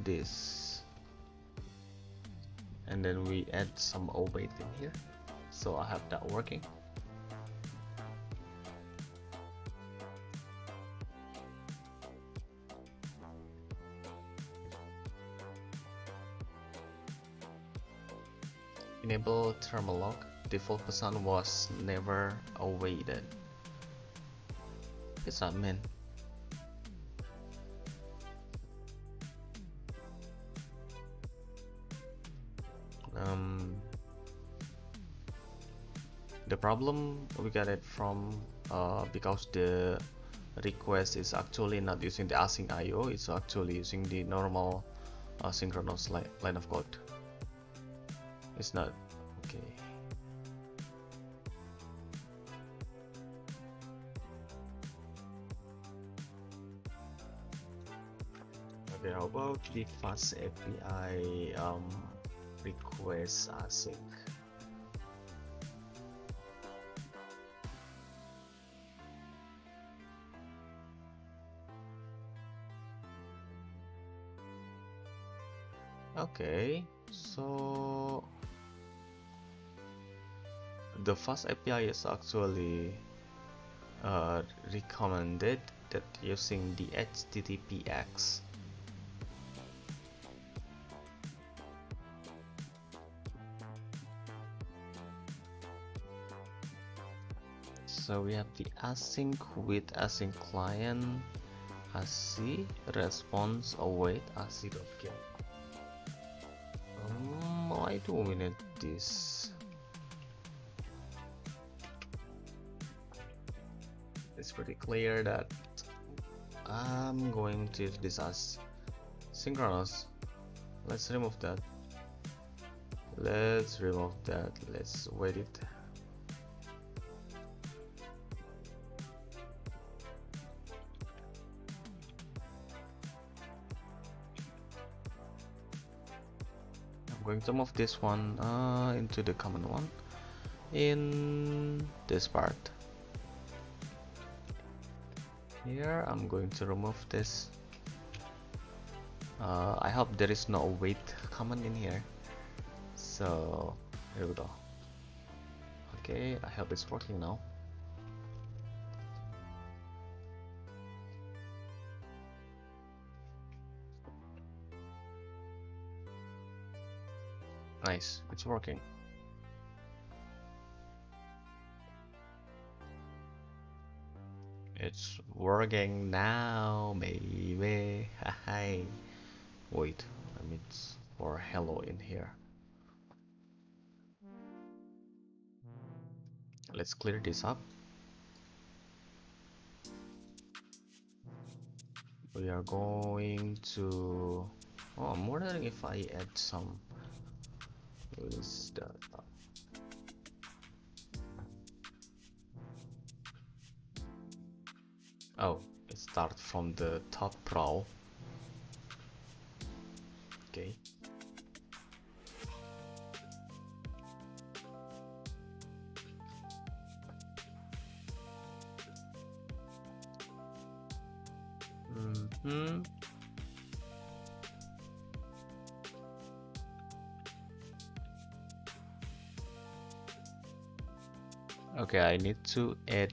this, and then we add some await in here, so I have that working. Enable thermal lock. Default pesan was never awaited. What's that mean? The problem we got it from because the request is actually not using the async IO, it's actually using the normal synchronous line of code. It's not okay. Okay, how about the fast API request async? Okay, so the fast API is actually recommended that using the HTTPX. So we have the async with async client, async response await async.get. Why do we need this? It's pretty clear that I'm going to use this as synchronous. Let's remove that. Let's wait it. I'm going to move this one into the common one in this part. Here I'm going to remove this. I hope there is no wait command in here. So here we go. Okay, I hope it's working now. Nice, it's working. It's working now, baby. Hi. Wait, I mean it's for hello in here. Let's clear this up. We are going to. Oh, I'm wondering if I add some list data. Oh, it starts from the top row. Okay. Okay, I need to add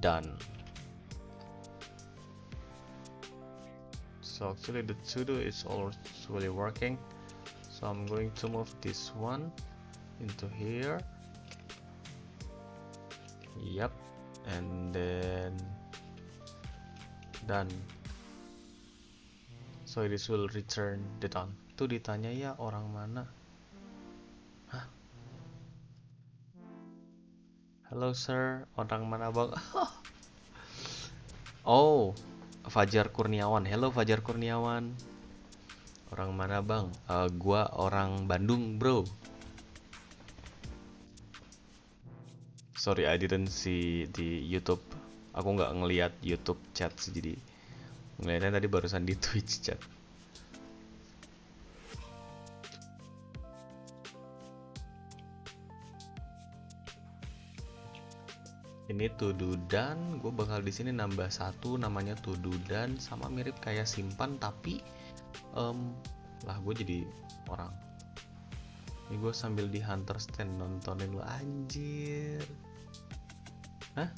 done. So actually the to-do is already working. So I'm going to move this one into here. Yep, and then done. So this will return the done. Tuh ditanya ya orang mana? Hah? Hello sir, orang mana bang? Oh, Fajar Kurniawan. Hello Fajar Kurniawan. Orang mana bang? Gua orang Bandung bro. Sorry, I didn't see di YouTube. Aku nggak ngelihat YouTube chat sih, jadi ngeliatnya tadi barusan di Twitch chat. Ini to do done, gue bakal di sini nambah satu namanya to do done, sama mirip kayak simpan tapi lah gue jadi orang. Ini gue sambil di hunter stand nontonin lo anjir. Hah?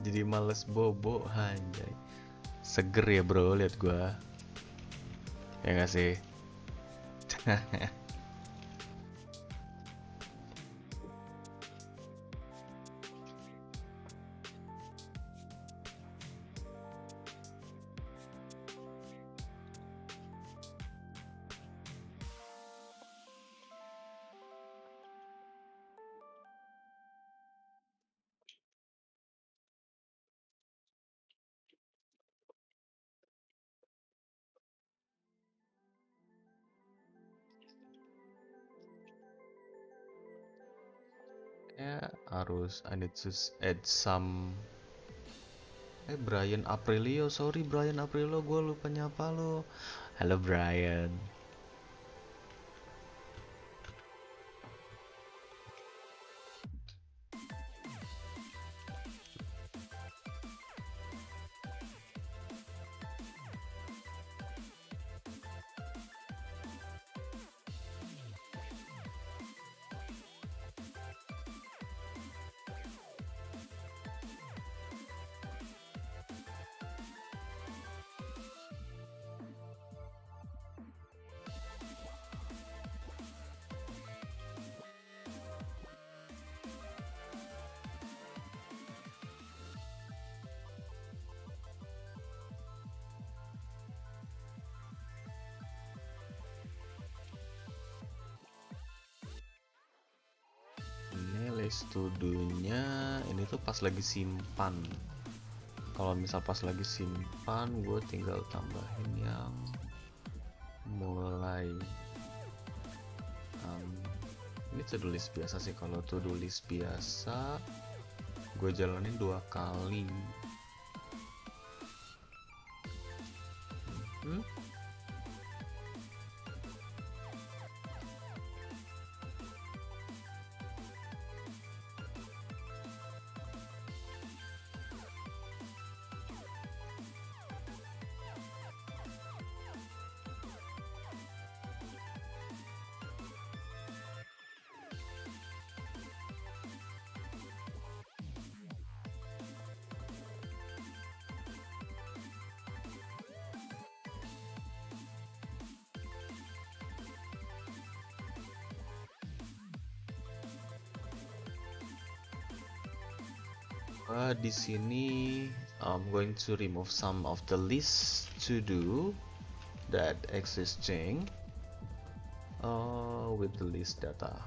Jadi males bobo anjay. Seger ya bro lihat gue. Ya nggak sih? Ya harus I need to add some. Brian Aprilio, sorry Brian Aprilio, gue lupa nyapa lo. Halo Brian. guys, to-do-nya ini tuh pas lagi simpan. Kalau misal pas lagi simpan, gue tinggal tambahin yang mulai. Ini to-do list biasa sih. Kalau to-do list biasa, gue jalanin 2 kali. Di sini I'm going to remove some of the list to do that existing with the list data.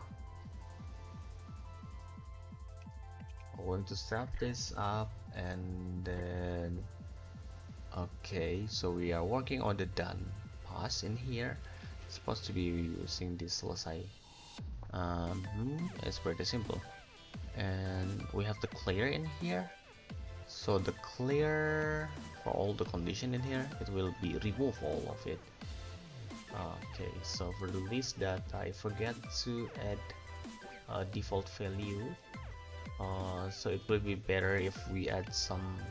I want to set this up and then okay, so we are working on the done pass in here. It's supposed to be using this selesai. It's pretty simple. And we have the clear in here, so the clear for all the condition in here, it will be remove all of it. Okay, so for the list data, I forget to add a default value, so it will be better if we add some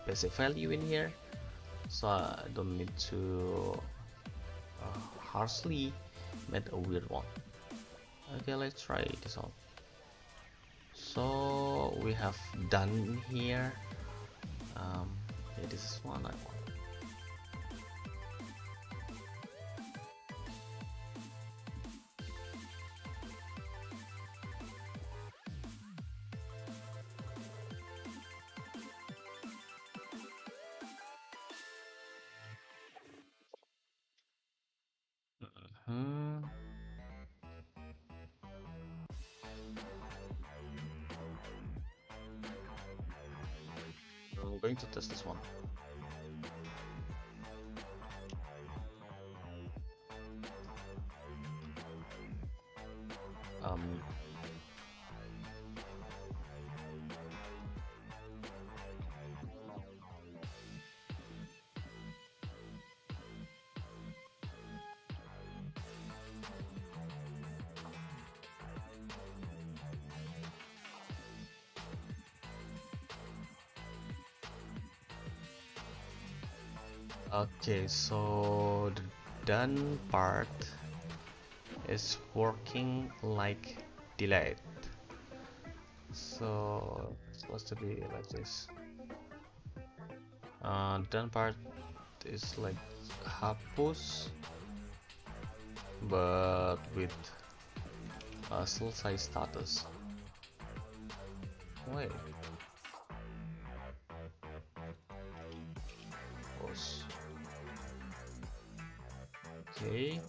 basic value in here, so I don't need to harshly make a weird one. Okay, let's try this out. So we have done here. Yeah, this is one I want. I'm going to test this one. Okay, so the done part is working like delayed. So it's supposed to be like this. Done part is like hapus, but with selesai status. Wait. Okay.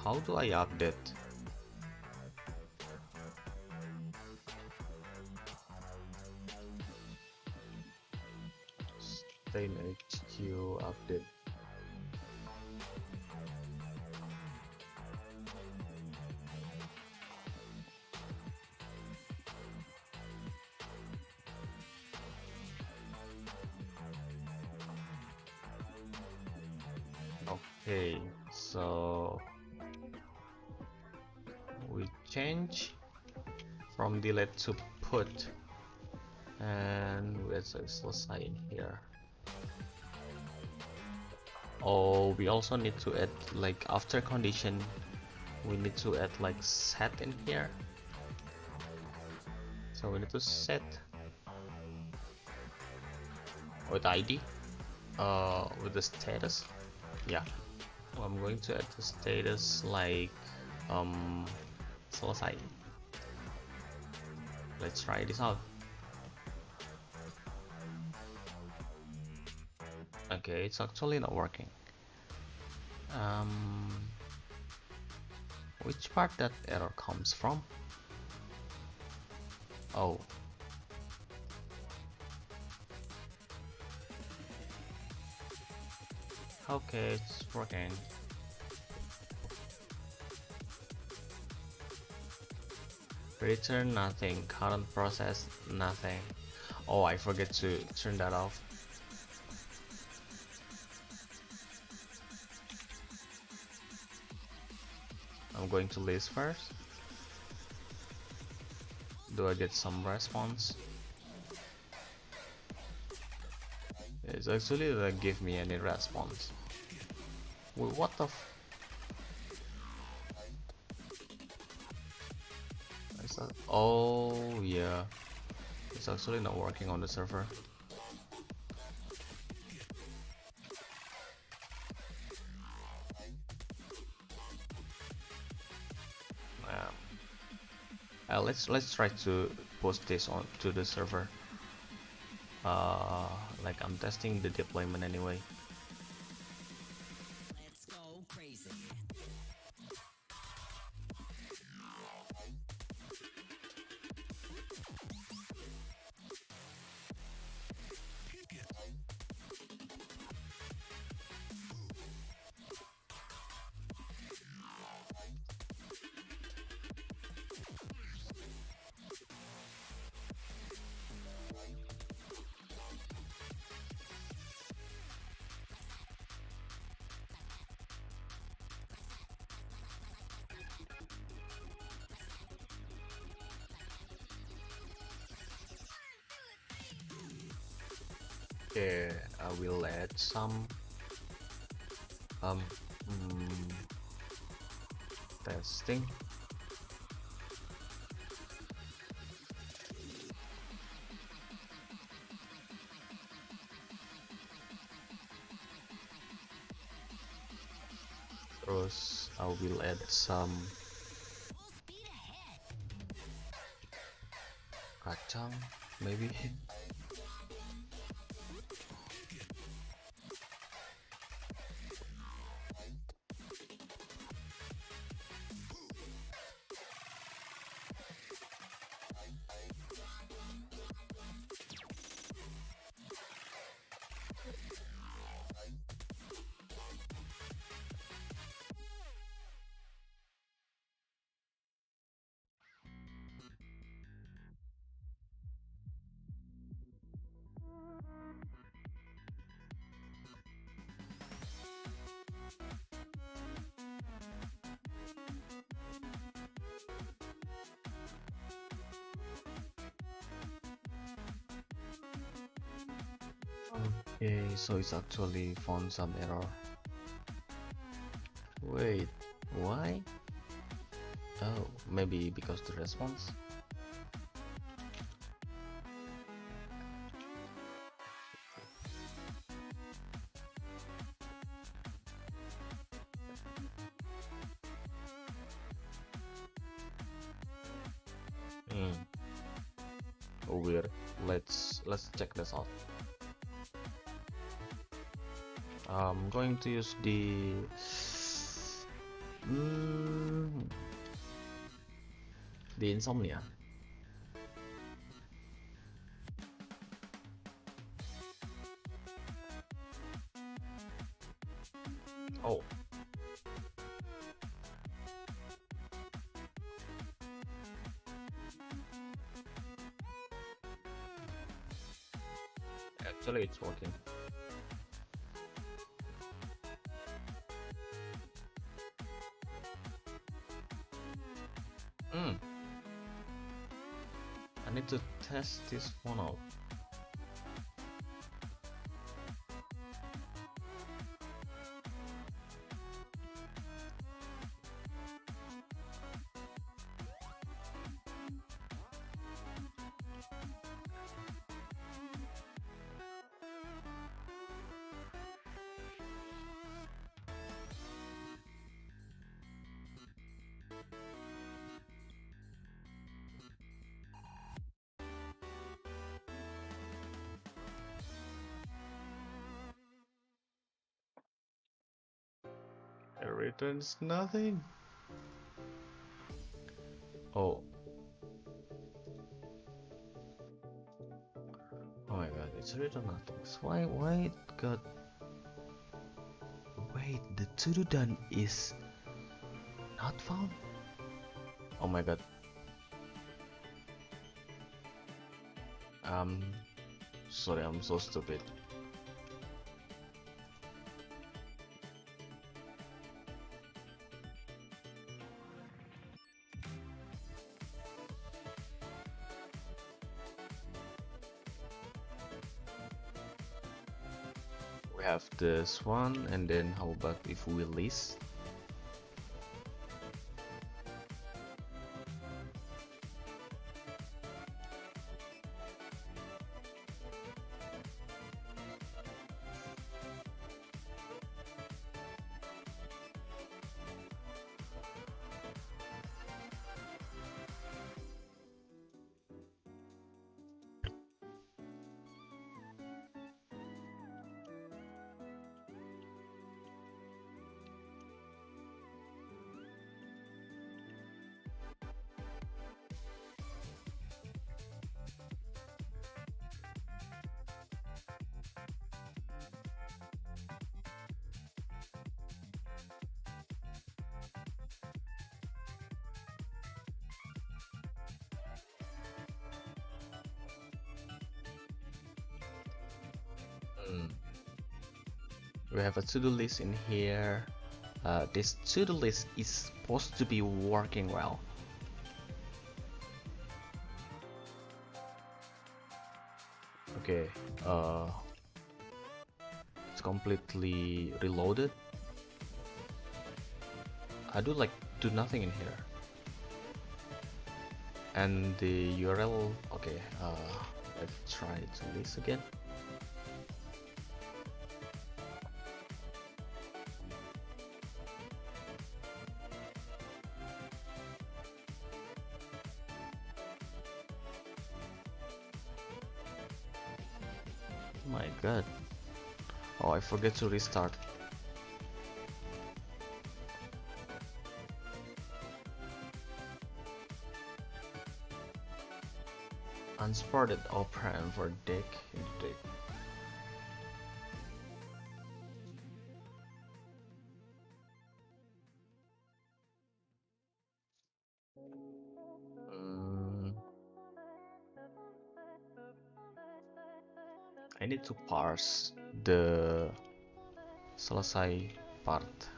How do I update? Stay in HQ update. Okay, so we change from delete to put, and let's selesai in here. Oh, we also need to add like after condition, we need to add like set in here. So we need to set with ID, with the status. Yeah, well, I'm going to add the status like selesai. Let's try this out. Okay, it's actually not working. Um, which part that error comes from? Oh, okay, it's working. Return nothing, current process nothing. Oh, I forget to turn that off. I'm going to list first. Do I get some response? It's actually not give me any response. Wait, what the f is that? Oh yeah, it's actually not working on the server. Let's try to post this on to the server. Like I'm testing the deployment anyway. Okay, I will add some um mm, testing. Terus I will add some kacang maybe. Okay, so it's actually found some error. Wait, why? Oh, maybe because the response. Hmm. Oh, weird. Let's check this out. I'm going to use mm, the insomnia. Oh, actually it's working. Hmm. I need to test this one out. returns nothing. Oh. Oh my god, it's written nothing. So why it got... Wait, the to-do done is not found? Oh my god. Sorry, I'm so stupid. We have this one, and then how about if we list? We have a to-do list in here. This to-do list is supposed to be working well. Okay, it's completely reloaded. I do nothing in here. And the URL, okay, let's try to list again. My god. Oh, I forget to restart. Unspotted operand for deck in deck. I need to parse the selesai part.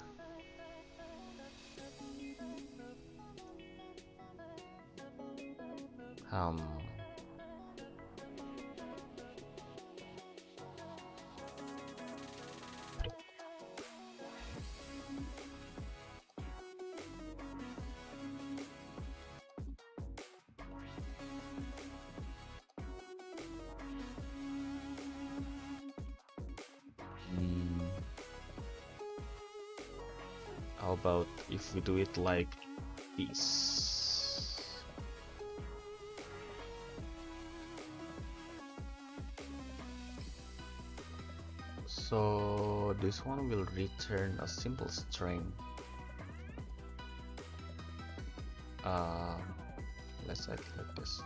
How about if we do it like this? So this one will return a simple string. Let's add like this.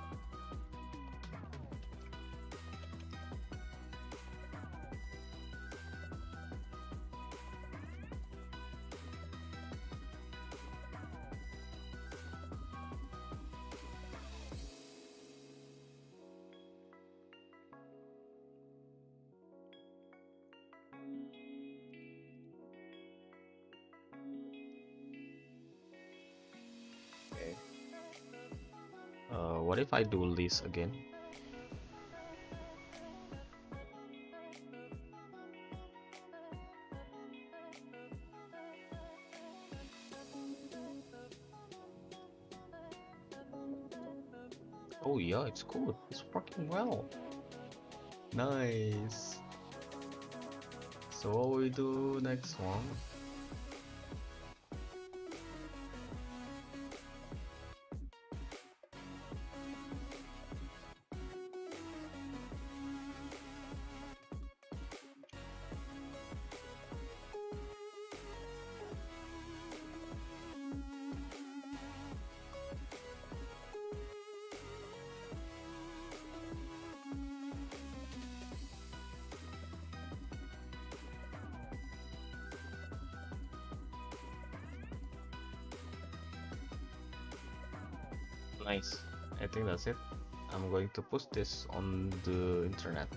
Okay. What if I do this again? Oh yeah, it's good. It's working well. Nice. So what we do next one? Nice. I think that's it. I'm going to post this on the internet.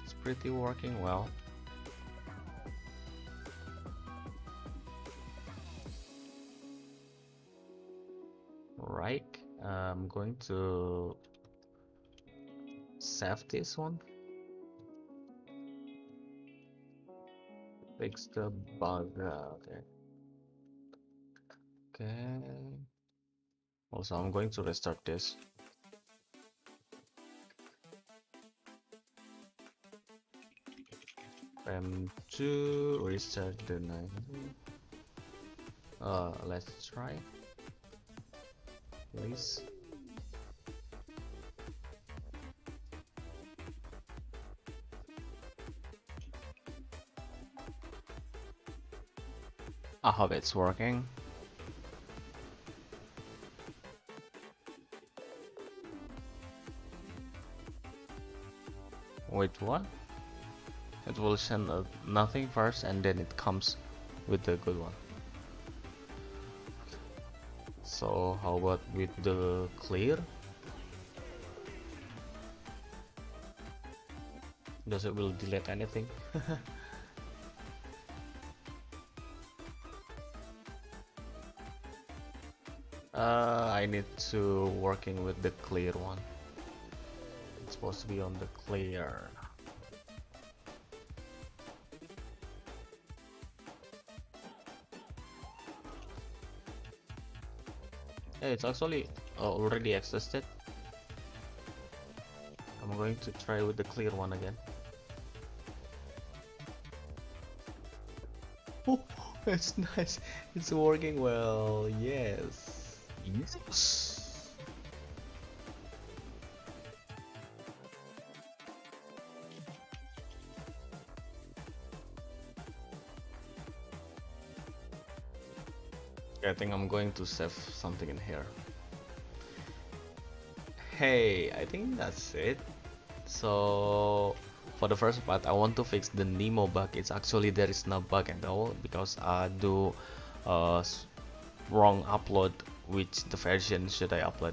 It's pretty working well. Right. I'm going to save this one. Fix the bug. Okay. Okay. Also, I'm going to restart this. To restart the night. Let's try. Please. I hope it's working. Wait, what? It will send nothing first and then it comes with the good one. So how about with the clear? Does it will delete anything? I need to working with the clear one. It's supposed to be on the clear. Yeah, it's actually already existed. I'm going to try with the clear one again. Oh, it's nice. It's working well. Yes. Yes. I think I'm going to save something in here. Hey, I think that's it. So for the first part, I want to fix the NeMo bug. It's actually there is no bug at all because I do wrong upload which the version should I upload,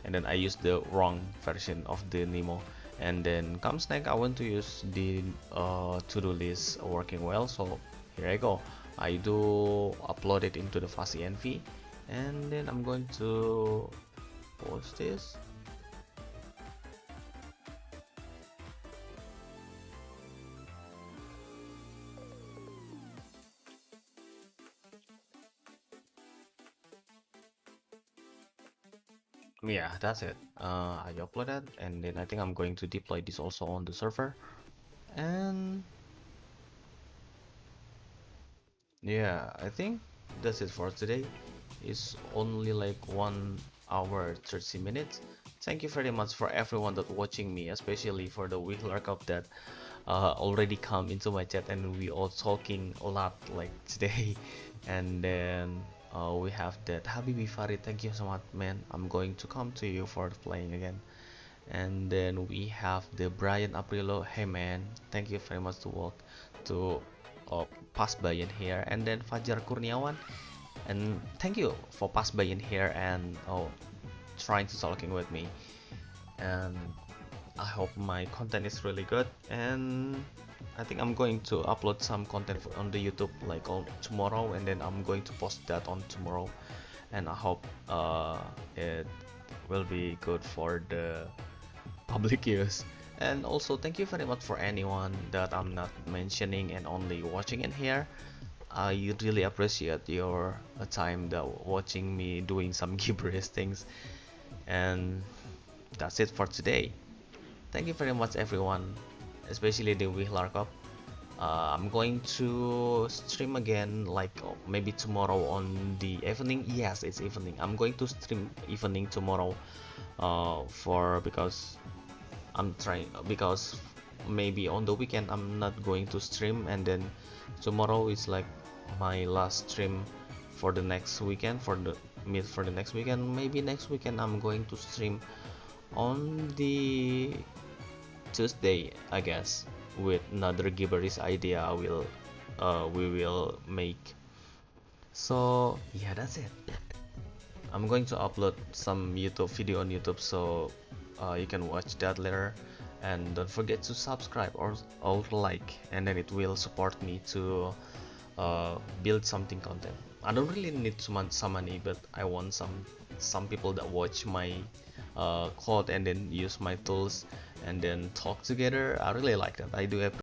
and then I use the wrong version of the NeMo. And then comes next, I want to use the to-do list working well. So here I go. I do upload it into the fuzzy env, and then I'm going to post this. Yeah, that's it. I uploaded, and then I think I'm going to deploy this also on the server. And yeah, I think that's it for today. It's only like 1 hour 30 minutes. Thank you very much for everyone that watching me, especially for the weekly Cup that already come into my chat, and we all talking a lot like today. And then we have that Habibi Farid. Thank you so much, man. I'm going to come to you for playing again. And then we have the Brian Aprillo. Hey man, thank you very much to walk to pass by in here. And then Fajar Kurniawan, and thank you for pass by in here and trying to talking with me. And I hope my content is really good, and I think I'm going to upload some content on the YouTube like on tomorrow, and then I'm going to post that on tomorrow. And I hope it will be good for the public use. And also thank you very much for anyone that I'm not mentioning and only watching in here. I really appreciate your time that watching me doing some gibberish things. And that's it for today. Thank you very much everyone, especially the Wihlar Cup. I'm going to stream again like maybe tomorrow on the evening. Yes, it's evening. I'm going to stream evening tomorrow because I'm trying, because maybe on the weekend I'm not going to stream, and then tomorrow is like my last stream for the next weekend, for the next weekend. Maybe next weekend I'm going to stream on the Tuesday, I guess, with another gibberish idea we will make. So yeah, that's it. I'm going to upload some YouTube video on YouTube, so you can watch that later. And don't forget to subscribe or like, and then it will support me to build something content. I don't really need some money, but I want some people that watch my code and then use my tools and then talk together. I really like that. I do